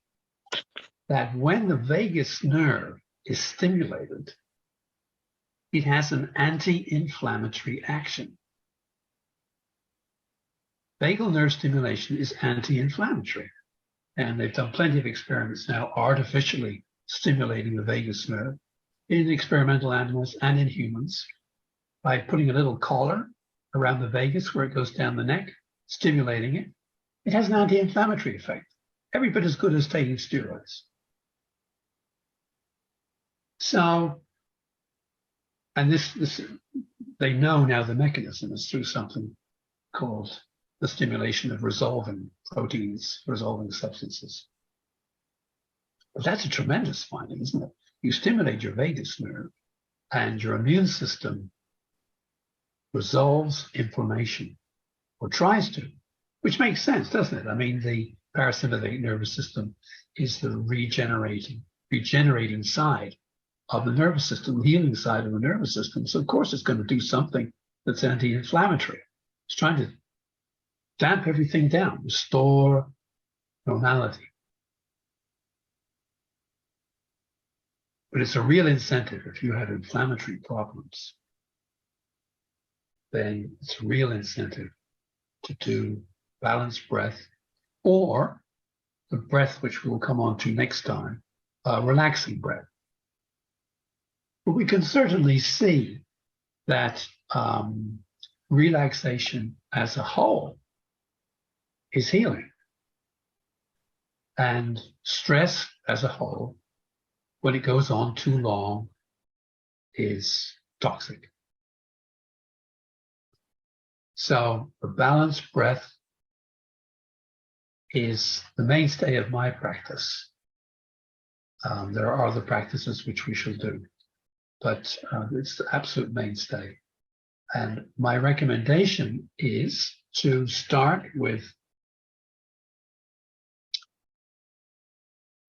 that when the vagus nerve is stimulated, it has an anti-inflammatory action. Vagal nerve stimulation is anti-inflammatory. And they've done plenty of experiments now artificially stimulating the vagus nerve in experimental animals and in humans by putting a little collar around the vagus where it goes down the neck, stimulating it. It has an anti-inflammatory effect, every bit as good as taking steroids. So, and this they know now the mechanism is through something called the stimulation of resolving proteins, resolving substances. But that's a tremendous finding, isn't it? You stimulate your vagus nerve and your immune system resolves inflammation, or tries to, which makes sense, doesn't it? I mean, the parasympathetic nervous system is the regenerating side of the nervous system, the healing side of the nervous system. So of course it's going to do something that's anti-inflammatory. It's trying to damp everything down, restore normality. But it's a real incentive. If you have inflammatory problems, then it's a real incentive to do balanced breath, or the breath which we'll come on to next time, relaxing breath. But we can certainly see that relaxation as a whole is healing. And stress as a whole, when it goes on too long, is toxic. So the balanced breath is the mainstay of my practice. There are other practices which we shall do, but it's the absolute mainstay. And my recommendation is to start with,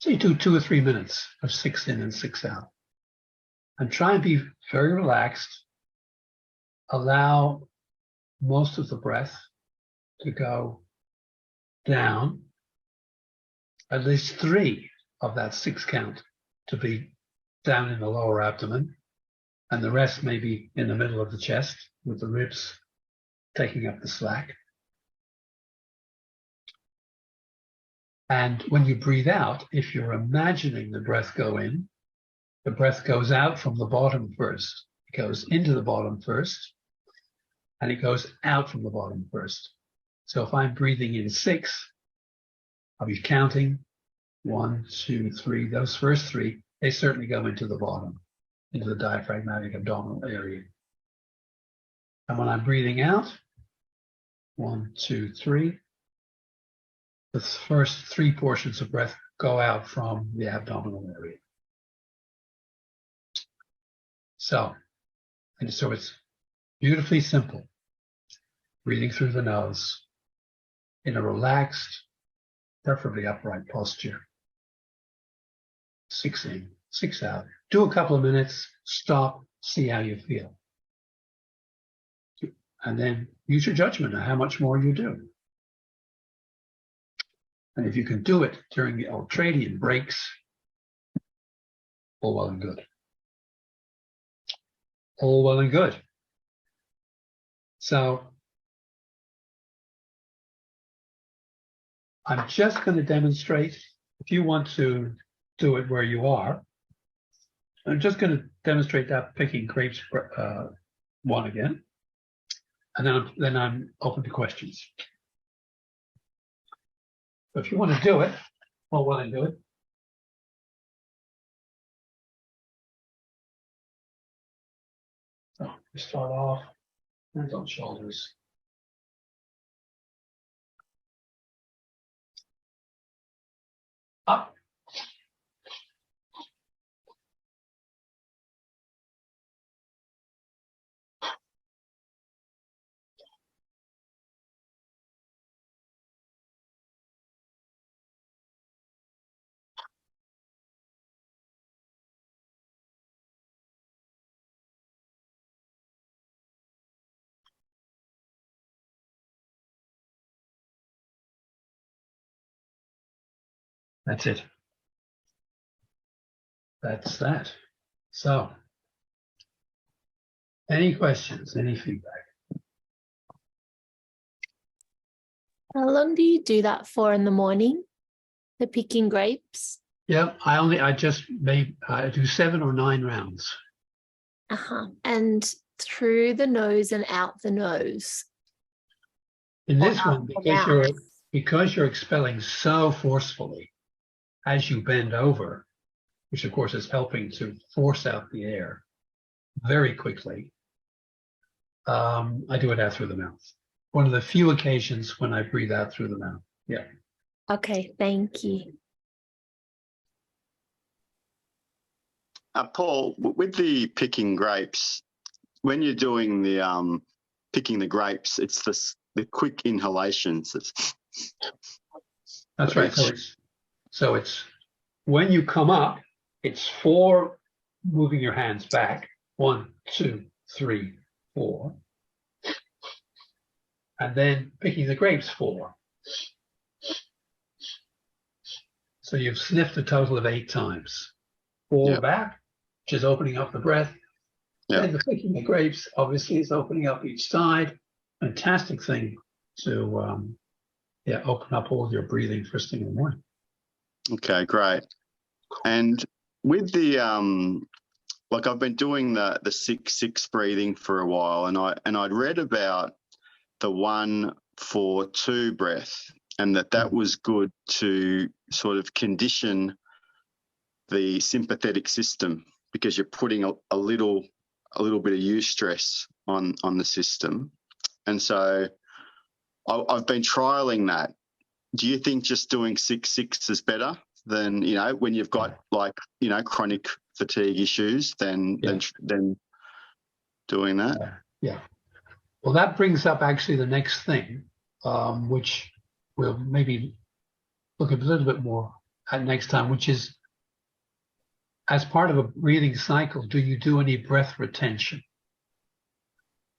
say, do 2 or 3 minutes of 6 in and 6 out, and try and be very relaxed. Allow most of the breath to go down, at least 3 of that 6 count to be down in the lower abdomen, and the rest maybe in the middle of the chest with the ribs taking up the slack. And when you breathe out, if you're imagining the breath go in, the breath goes out from the bottom first. It goes into the bottom first, and it goes out from the bottom first. So if I'm breathing in 6, I'll be counting 1, 2, 3. Those first 3, they certainly go into the bottom. into the diaphragmatic abdominal area. And when I'm breathing out, 1, 2, 3, the first 3 portions of breath go out from the abdominal area. So it's beautifully simple. Breathing through the nose in a relaxed, preferably upright posture. 6 in, 6 out. Do a couple of minutes, stop, see how you feel. And then use your judgment on how much more you do. And if you can do it during the ultradian breaks, all well and good. All well and good. So I'm just going to demonstrate, if you want to do it where you are, I'm just going to demonstrate that picking grapes one again. And then I'm open to questions. But if you want to do it, well and do it. So we start off, hands on shoulders. Up. That's it. That's that. So, any questions, any feedback? How long do you do that for in the morning? The picking grapes? Yeah, I do 7 or 9 rounds. And through the nose and out the nose. In this Or one, out because you're expelling so forcefully as you bend over, which of course is helping to force out the air very quickly, I do it out through the mouth. One of the few occasions when I breathe out through the mouth. Yeah. Okay, thank you. Paul, with the picking grapes, when you're doing the picking the grapes, it's the quick inhalations. That's right. So it's when you come up, it's 4 moving your hands back. 1, 2, 3, 4. And then picking the grapes 4. So you've sniffed a total of 8 times. 4 back, which is opening up the breath. Then the picking the grapes obviously is opening up each side. Fantastic thing to open up all your breathing first thing in the morning. Okay, great. And with the like I've been doing the 6-6 breathing for a while, and I'd read about the 1-4-2 breath, and that was good to sort of condition the sympathetic system, because you're putting a little bit of eustress on the system. And so I've been trialing that. Do you think just doing 6-6 is better than, when you've got chronic fatigue issues than doing that? Yeah. Well, that brings up actually the next thing, which we'll maybe look a little bit more at next time, which is, as part of a breathing cycle, do you do any breath retention?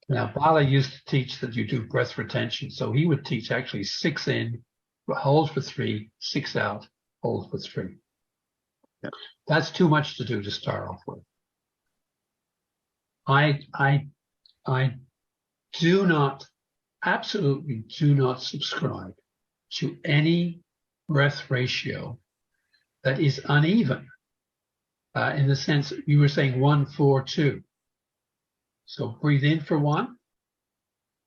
Now, Bala used to teach that you do breath retention. So he would teach actually 6 in, hold for 3, 6 out, hold for 3. Yeah. That's too much to do to start off with. I absolutely do not subscribe to any breath ratio that is uneven. In the sense you were saying 1-4-2. So breathe in for 1,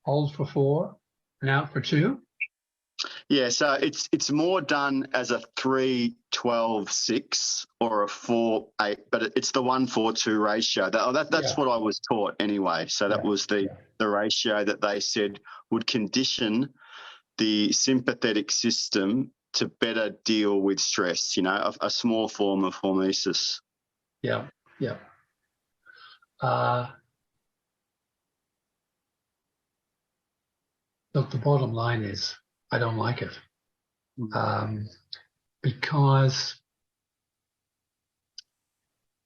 hold for 4, and out for 2. Yeah, so it's more done as a 3-2 12:6 or a 4:8, but it's the 1:4:2 ratio. That's what I was taught anyway. So that was the ratio that they said would condition the sympathetic system to better deal with stress, a small form of hormesis. Yeah. Look, the bottom line is I don't like it. Because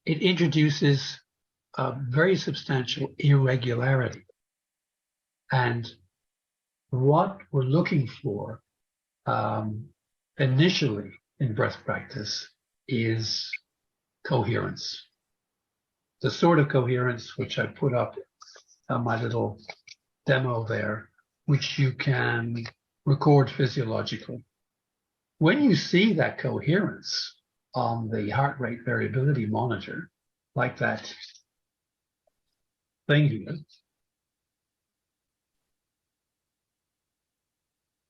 it introduces a very substantial irregularity. And what we're looking for initially in breath practice is coherence. The sort of coherence which I put up on my little demo there, which you can record physiologically. When you see that coherence on the heart rate variability monitor, like that thing here,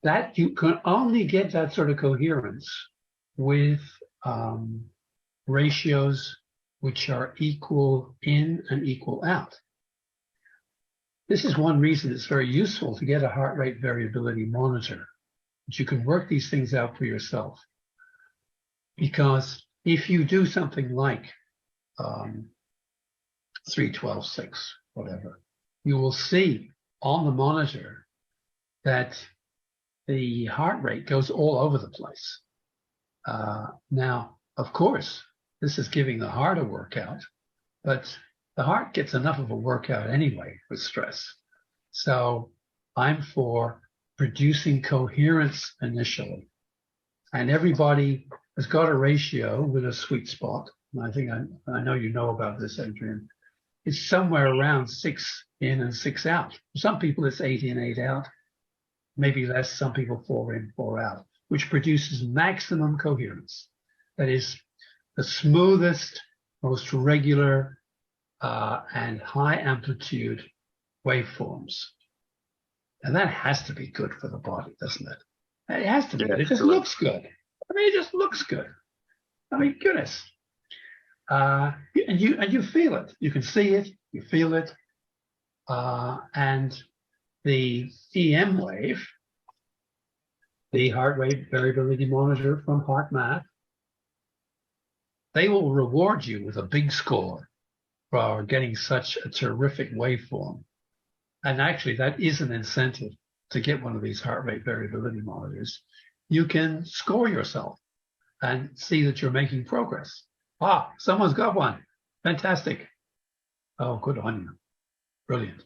that you can only get that sort of coherence with ratios which are equal in and equal out. This is one reason it's very useful to get a heart rate variability monitor. You can work these things out for yourself. Because if you do something like 3:12:6, whatever, you will see on the monitor that the heart rate goes all over the place. Now, of course, this is giving the heart a workout, but the heart gets enough of a workout anyway with stress. So I'm for producing coherence initially. And everybody has got a ratio with a sweet spot. And I think I know you know about this, Adrian. It's somewhere around 6 in and 6 out. For some people, it's 8 in, 8 out. Maybe less. Some people 4 in, 4 out, which produces maximum coherence. That is the smoothest, most regular, and high amplitude waveforms. And that has to be good for the body, doesn't it? It has to be. It just looks good. I mean, it just looks good. I mean, goodness. And you feel it. You can see it. You feel it. And the EM wave, the heart rate variability monitor from HeartMath, they will reward you with a big score for getting such a terrific waveform. And actually, that is an incentive to get one of these heart rate variability monitors. You can score yourself and see that you're making progress. Ah, someone's got one. Fantastic. Oh, good on you. Brilliant.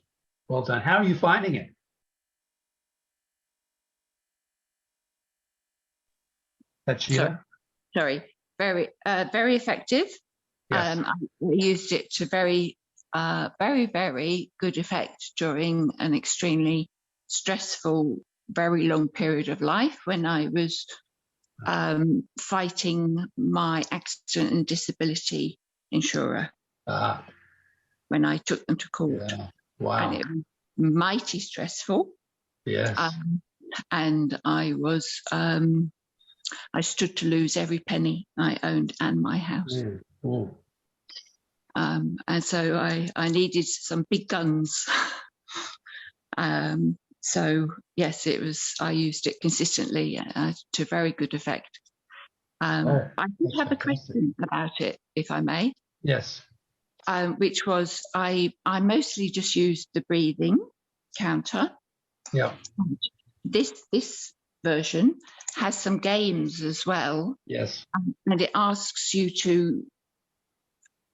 Well done. How are you finding it? That's Sheila? Sorry, very effective. Yes. I used it to very good effect during an extremely stressful, very long period of life when I was fighting my accident and disability insurer when I took them to court. Yeah. Wow. And it was mighty stressful. Yes. And I was, I stood to lose every penny I owned and my house. And so I needed some big guns. So yes, I used it consistently to very good effect. I did have a question about it, if I may. Yes. Which was I mostly just used the breathing counter. Yeah. This version has some games as well. Yes. And it asks you to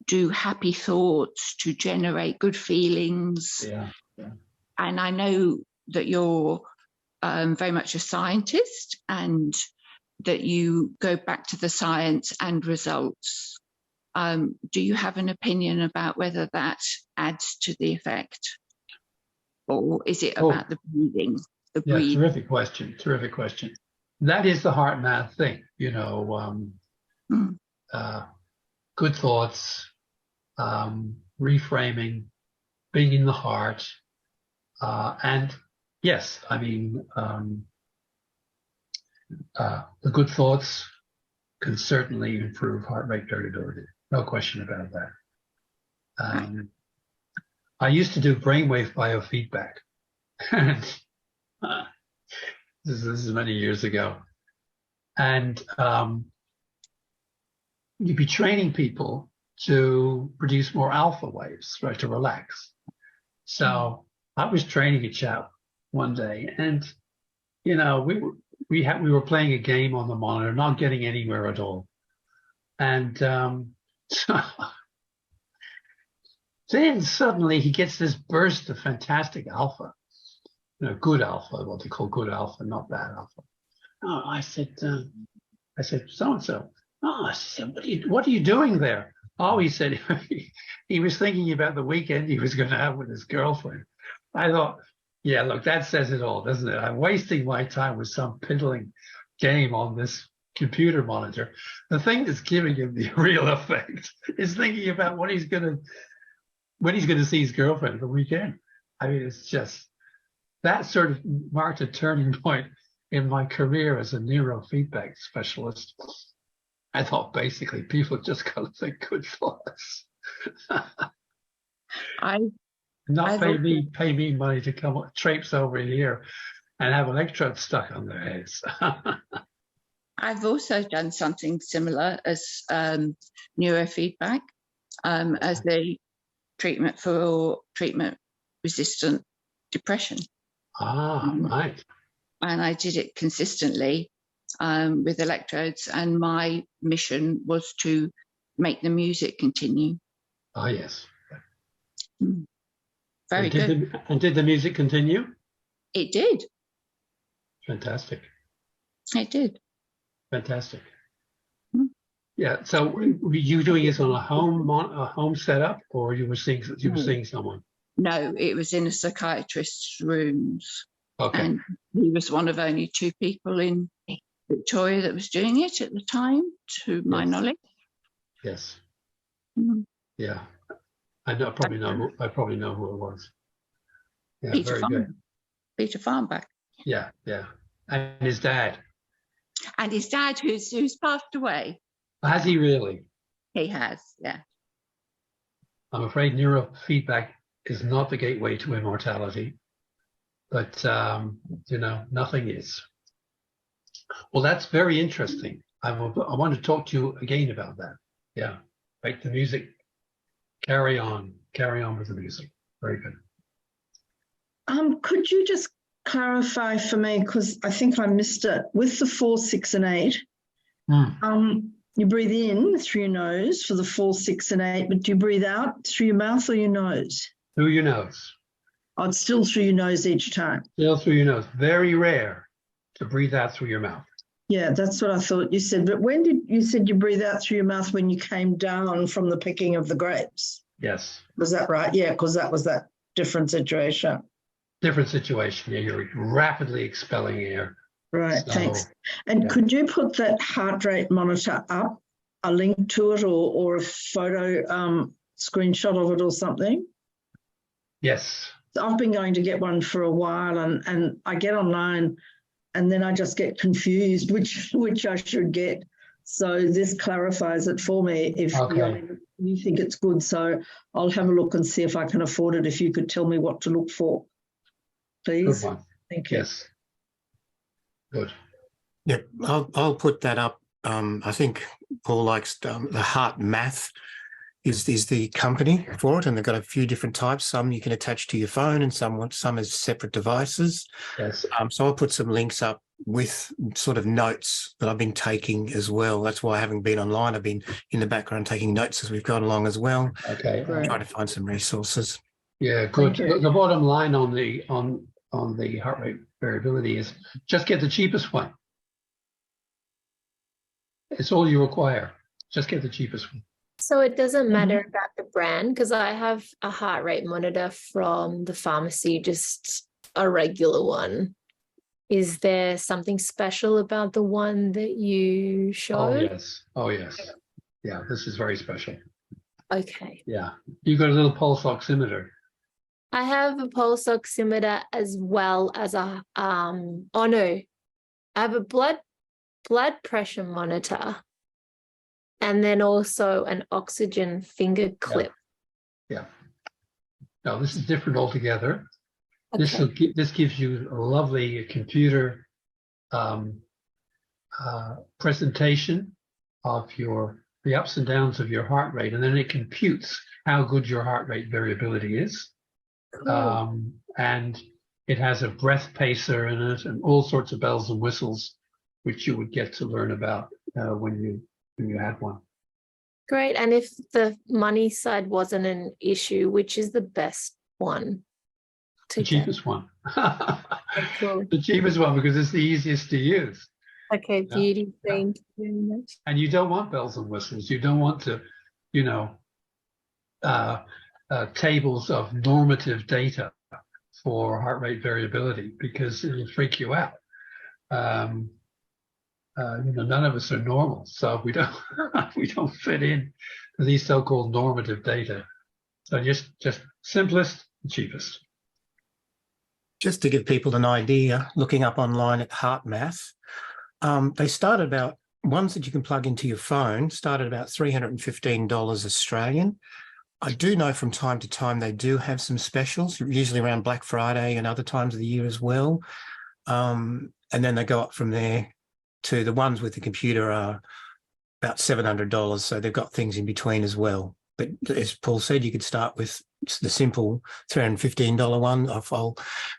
do happy thoughts, to generate good feelings. Yeah. And I know that you're very much a scientist and that you go back to the science and results. Do you have an opinion about whether that adds to the effect? Or is it about the breathing? Terrific question. Terrific question. That is the HeartMath thing, good thoughts, reframing, being in the heart. And yes, I mean, the good thoughts can certainly improve heart rate variability. No question about that. I used to do brainwave biofeedback. And, this is many years ago. And you'd be training people to produce more alpha waves, right, to relax. So I was training a chap one day, and you know, we were playing a game on the monitor, not getting anywhere at all. And so then suddenly he gets this burst of fantastic alpha, you know, good alpha, what they call good alpha, not bad alpha. Oh, I said, so and so. Oh, I said, what are you doing there? Oh, he said he was thinking about the weekend he was going to have with his girlfriend. I thought, yeah, look, that says it all, doesn't it? I'm wasting my time with some piddling game on this computer monitor. The thing that's giving him the real effect is thinking about when he's going to see his girlfriend the weekend. I mean, it's just, that sort of marked a turning point in my career as a neurofeedback specialist. I thought basically people just got to think good thoughts. Not pay me money to come traipse over here and have electrodes stuck on their heads. I've also done something similar as neurofeedback as a treatment for treatment-resistant depression. Right. And I did it consistently with electrodes, and my mission was to make the music continue. Oh, yes. Very good. And did the music continue? It did. Fantastic. It did. Fantastic. Yeah. So were you doing this on a home setup, or you were seeing someone? No, it was in a psychiatrist's rooms. Okay. And he was one of only 2 people in Victoria that was doing it at the time, to my knowledge. Yes. Mm. Yeah. I probably know who it was. Yeah, Peter very good. Peter Farnback. Yeah, yeah. And his dad. And his dad, who's passed away. Has he really? He has, yeah. I'm afraid neurofeedback is not the gateway to immortality, but you know, nothing is. Well, that's very interesting. I want to talk to you again about that. Yeah, right. The music. Carry on with the music. Very good. Could you just clarify for me, because I think I missed it, with the 4, 6, and 8, you breathe in through your nose for the 4, 6, and 8, but do you breathe out through your mouth or your nose? Through your nose. Oh, it's still through your nose each time. Still through your nose. Very rare to breathe out through your mouth. Yeah, that's what I thought you said. But when did you said you breathe out through your mouth when you came down from the picking of the grapes? Yes. Was that right? Yeah, because that was that different situation. Different situation. Yeah, you're rapidly expelling air. Right, so, thanks. And could you put that heart rate monitor up, a link to it, or a photo screenshot of it or something? Yes. I've been going to get one for a while, and I get online and then I just get confused which I should get. So this clarifies it for me if you think it's good. So I'll have a look and see if I can afford it. If you could tell me what to look for, please. Good one. Thank you. Yes. Good. Yep, I'll put that up. I think Paul likes the Heart Math is the company for it, and they've got a few different types. Some you can attach to your phone, and some as separate devices. Yes. So I'll put some links up with sort of notes that I've been taking as well. That's why I haven't been online. I've been in the background taking notes as we've gone along as well. Okay. Trying to find some resources. Yeah, good. The bottom line on the heart rate variability is just get the cheapest one. It's all you require. Just get the cheapest one. So it doesn't matter about the brand, because I have a heart rate monitor from the pharmacy, just a regular one. Is there something special about the one that you showed? Oh, yes. Oh, yes. Yeah, this is very special. Okay. Yeah. You've got a little pulse oximeter. I have a pulse oximeter as well as a, I have a blood pressure monitor. and then also an oxygen finger clip. Yeah. No, this is different altogether. Okay. This gives you a lovely computer presentation of the ups and downs of your heart rate, and then it computes how good your heart rate variability is. Cool. And it has a breath pacer in it and all sorts of bells and whistles, which you would get to learn about when you had one. Great. And if the money side wasn't an issue, which is the best one to The cheapest one. Cool. The cheapest one, because it's the easiest to use. Okay, Yeah. beauty. Thank you very much. And you don't want bells and whistles. You don't want to, tables of normative data for heart rate variability, because it'll freak you out. None of us are normal, so we don't we don't fit in to these so-called normative data. So just simplest, cheapest. Just to give people an idea, looking up online at Heart Math, they started about, ones that you can plug into your phone, started about $315 Australian. I do know from time to time they do have some specials, usually around Black Friday and other times of the year as well. And then they go up from there to the ones with the computer are about $700. So they've got things in between as well. But as Paul said, you could start with the simple $315 one.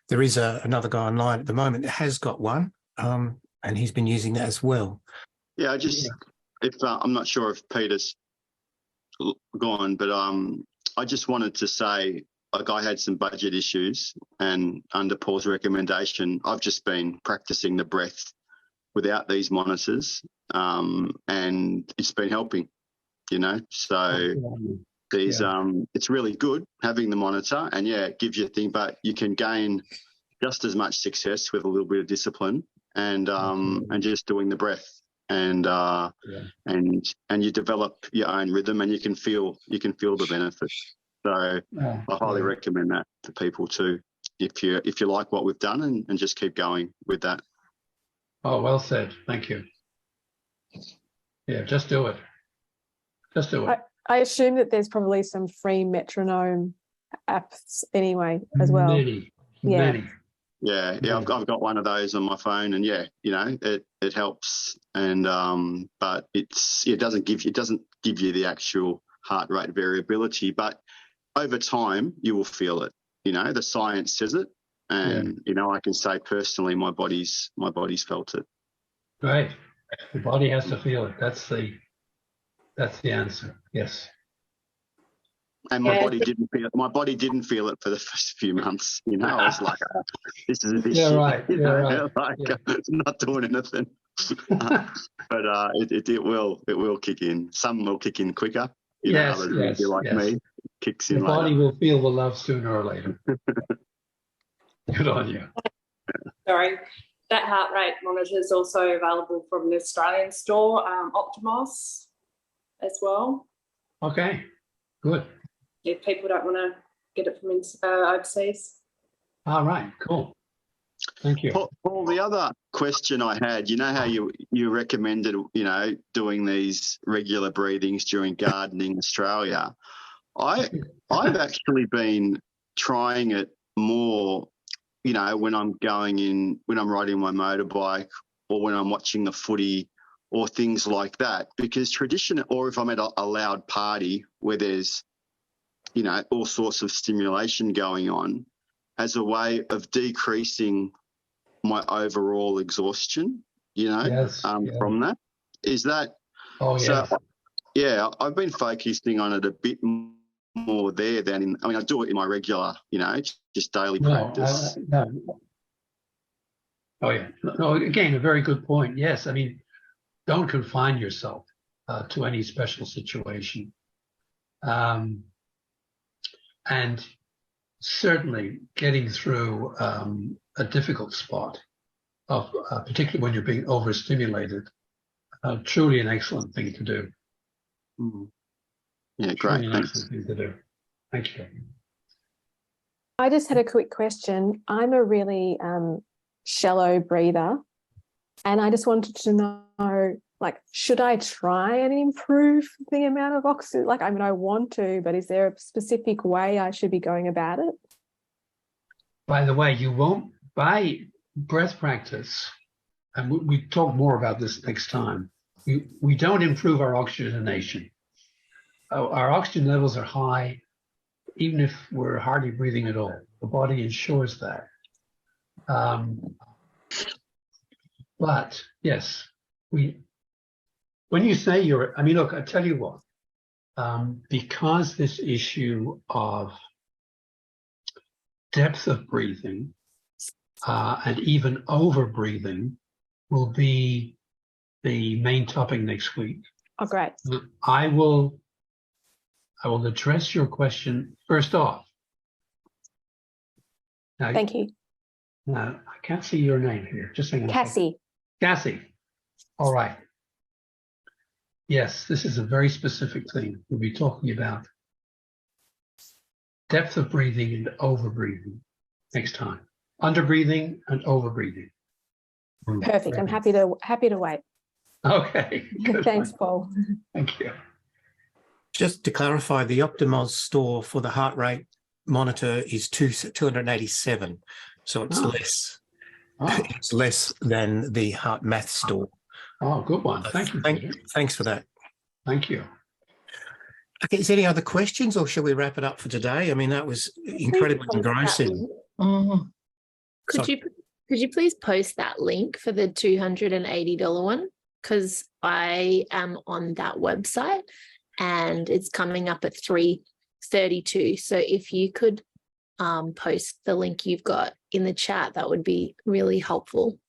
There is another guy online at the moment that has got one, and he's been using that as well. Yeah, I'm not sure if Peter's gone, but I just wanted to say, like, I had some budget issues, and under Paul's recommendation, I've just been practicing the breath without these monitors, and it's been helping, so these it's really good having the monitor, and it gives you a thing, but you can gain just as much success with a little bit of discipline and just doing the breath, and you develop your own rhythm, and you can feel the benefits. So I highly recommend that to people too, if you like what we've done, and just keep going with that. Oh, well said. Thank you. Yeah, just do it. Just do it. I assume that there's probably some free metronome apps anyway as well. Many. Yeah, I've got one of those on my phone, and it helps, and but it doesn't give you the actual heart rate variability, but over time you will feel it. The science says it, and I can say personally, my body's felt it. Right, the body has to feel it. That's the answer. Yes. And my body didn't feel it. My body didn't feel it for the first few months. I was like, "This is a bit shit." Right. It's not doing anything. But it will kick in. Some will kick in quicker. Others will be like me. Kicks in. The body will feel the love sooner or later. Good on you. Sorry. That heart rate monitor is also available from the Australian store, Optimos, as well. Okay, good. If people don't want to get it from overseas. All right, cool. Thank you. Paul, the other question I had, how you recommended, doing these regular breathings during gardening Australia. I've actually been trying it more, when I'm when I'm riding my motorbike, or when I'm watching the footy or things like that, because or if I'm at a loud party where there's, all sorts of stimulation going on, as a way of decreasing my overall exhaustion, from that. Is that? Oh, yes. So, I've been focusing on it a bit more there than I do it in my regular, just daily practice. No. Oh, yeah. No, again, a very good point. Yes. Don't confine yourself to any special situation. And certainly getting through a difficult spot, particularly when you're being overstimulated, truly an excellent thing to do. Mm. Yeah, great. Thanks. Excellent thing to do. Thank you. I just had a quick question. I'm a really shallow breather, and I just wanted to know, like, should I try and improve the amount of oxygen? Like, I mean, I want to, but is there a specific way I should be going about it? By the way, you won't, by breath practice, and we talk more about this next time, we don't improve our oxygenation. Our oxygen levels are high, even if we're hardly breathing at all. The body ensures that. But yes, when you say I mean, look, I tell you what, because this issue of depth of breathing and even over breathing will be the main topic next week. Oh, great. I will address your question first off. Now, Thank you. now, I can't see your name here. Just hang on a second. Cassie. Cassie. All right. Yes, this is a very specific thing. We'll be talking about depth of breathing and over breathing next time. Under breathing and over breathing. Perfect. I'm happy to wait. Okay. Good. Thanks, Paul. Thank you. Just to clarify, the Optimos store for the heart rate monitor is 287, so it's less. Oh. It's less than the heart math store. Oh, good one. Thank you. Thanks for that. Thank you. Okay, is there any other questions, or shall we wrap it up for today? I mean, that was incredibly engrossing. Could you please post that link for the $280 one? Because I am on that website and it's coming up at 3:32. So if you could post the link you've got in the chat, that would be really helpful.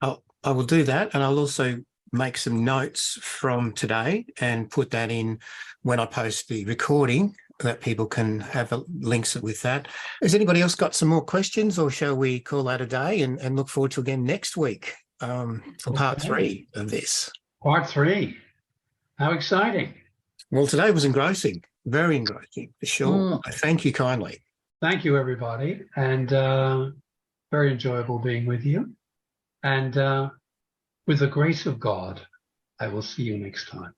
I will do that, and I'll also make some notes from today and put that in when I post the recording, that people can have links with that. Has anybody else got some more questions, or shall we call that a day and look forward to again next week for part 3 of this? Part 3. How exciting. Well, today was engrossing, very engrossing, for sure. Thank you kindly. Thank you, everybody. And very enjoyable being with you. And with the grace of God, I will see you next time.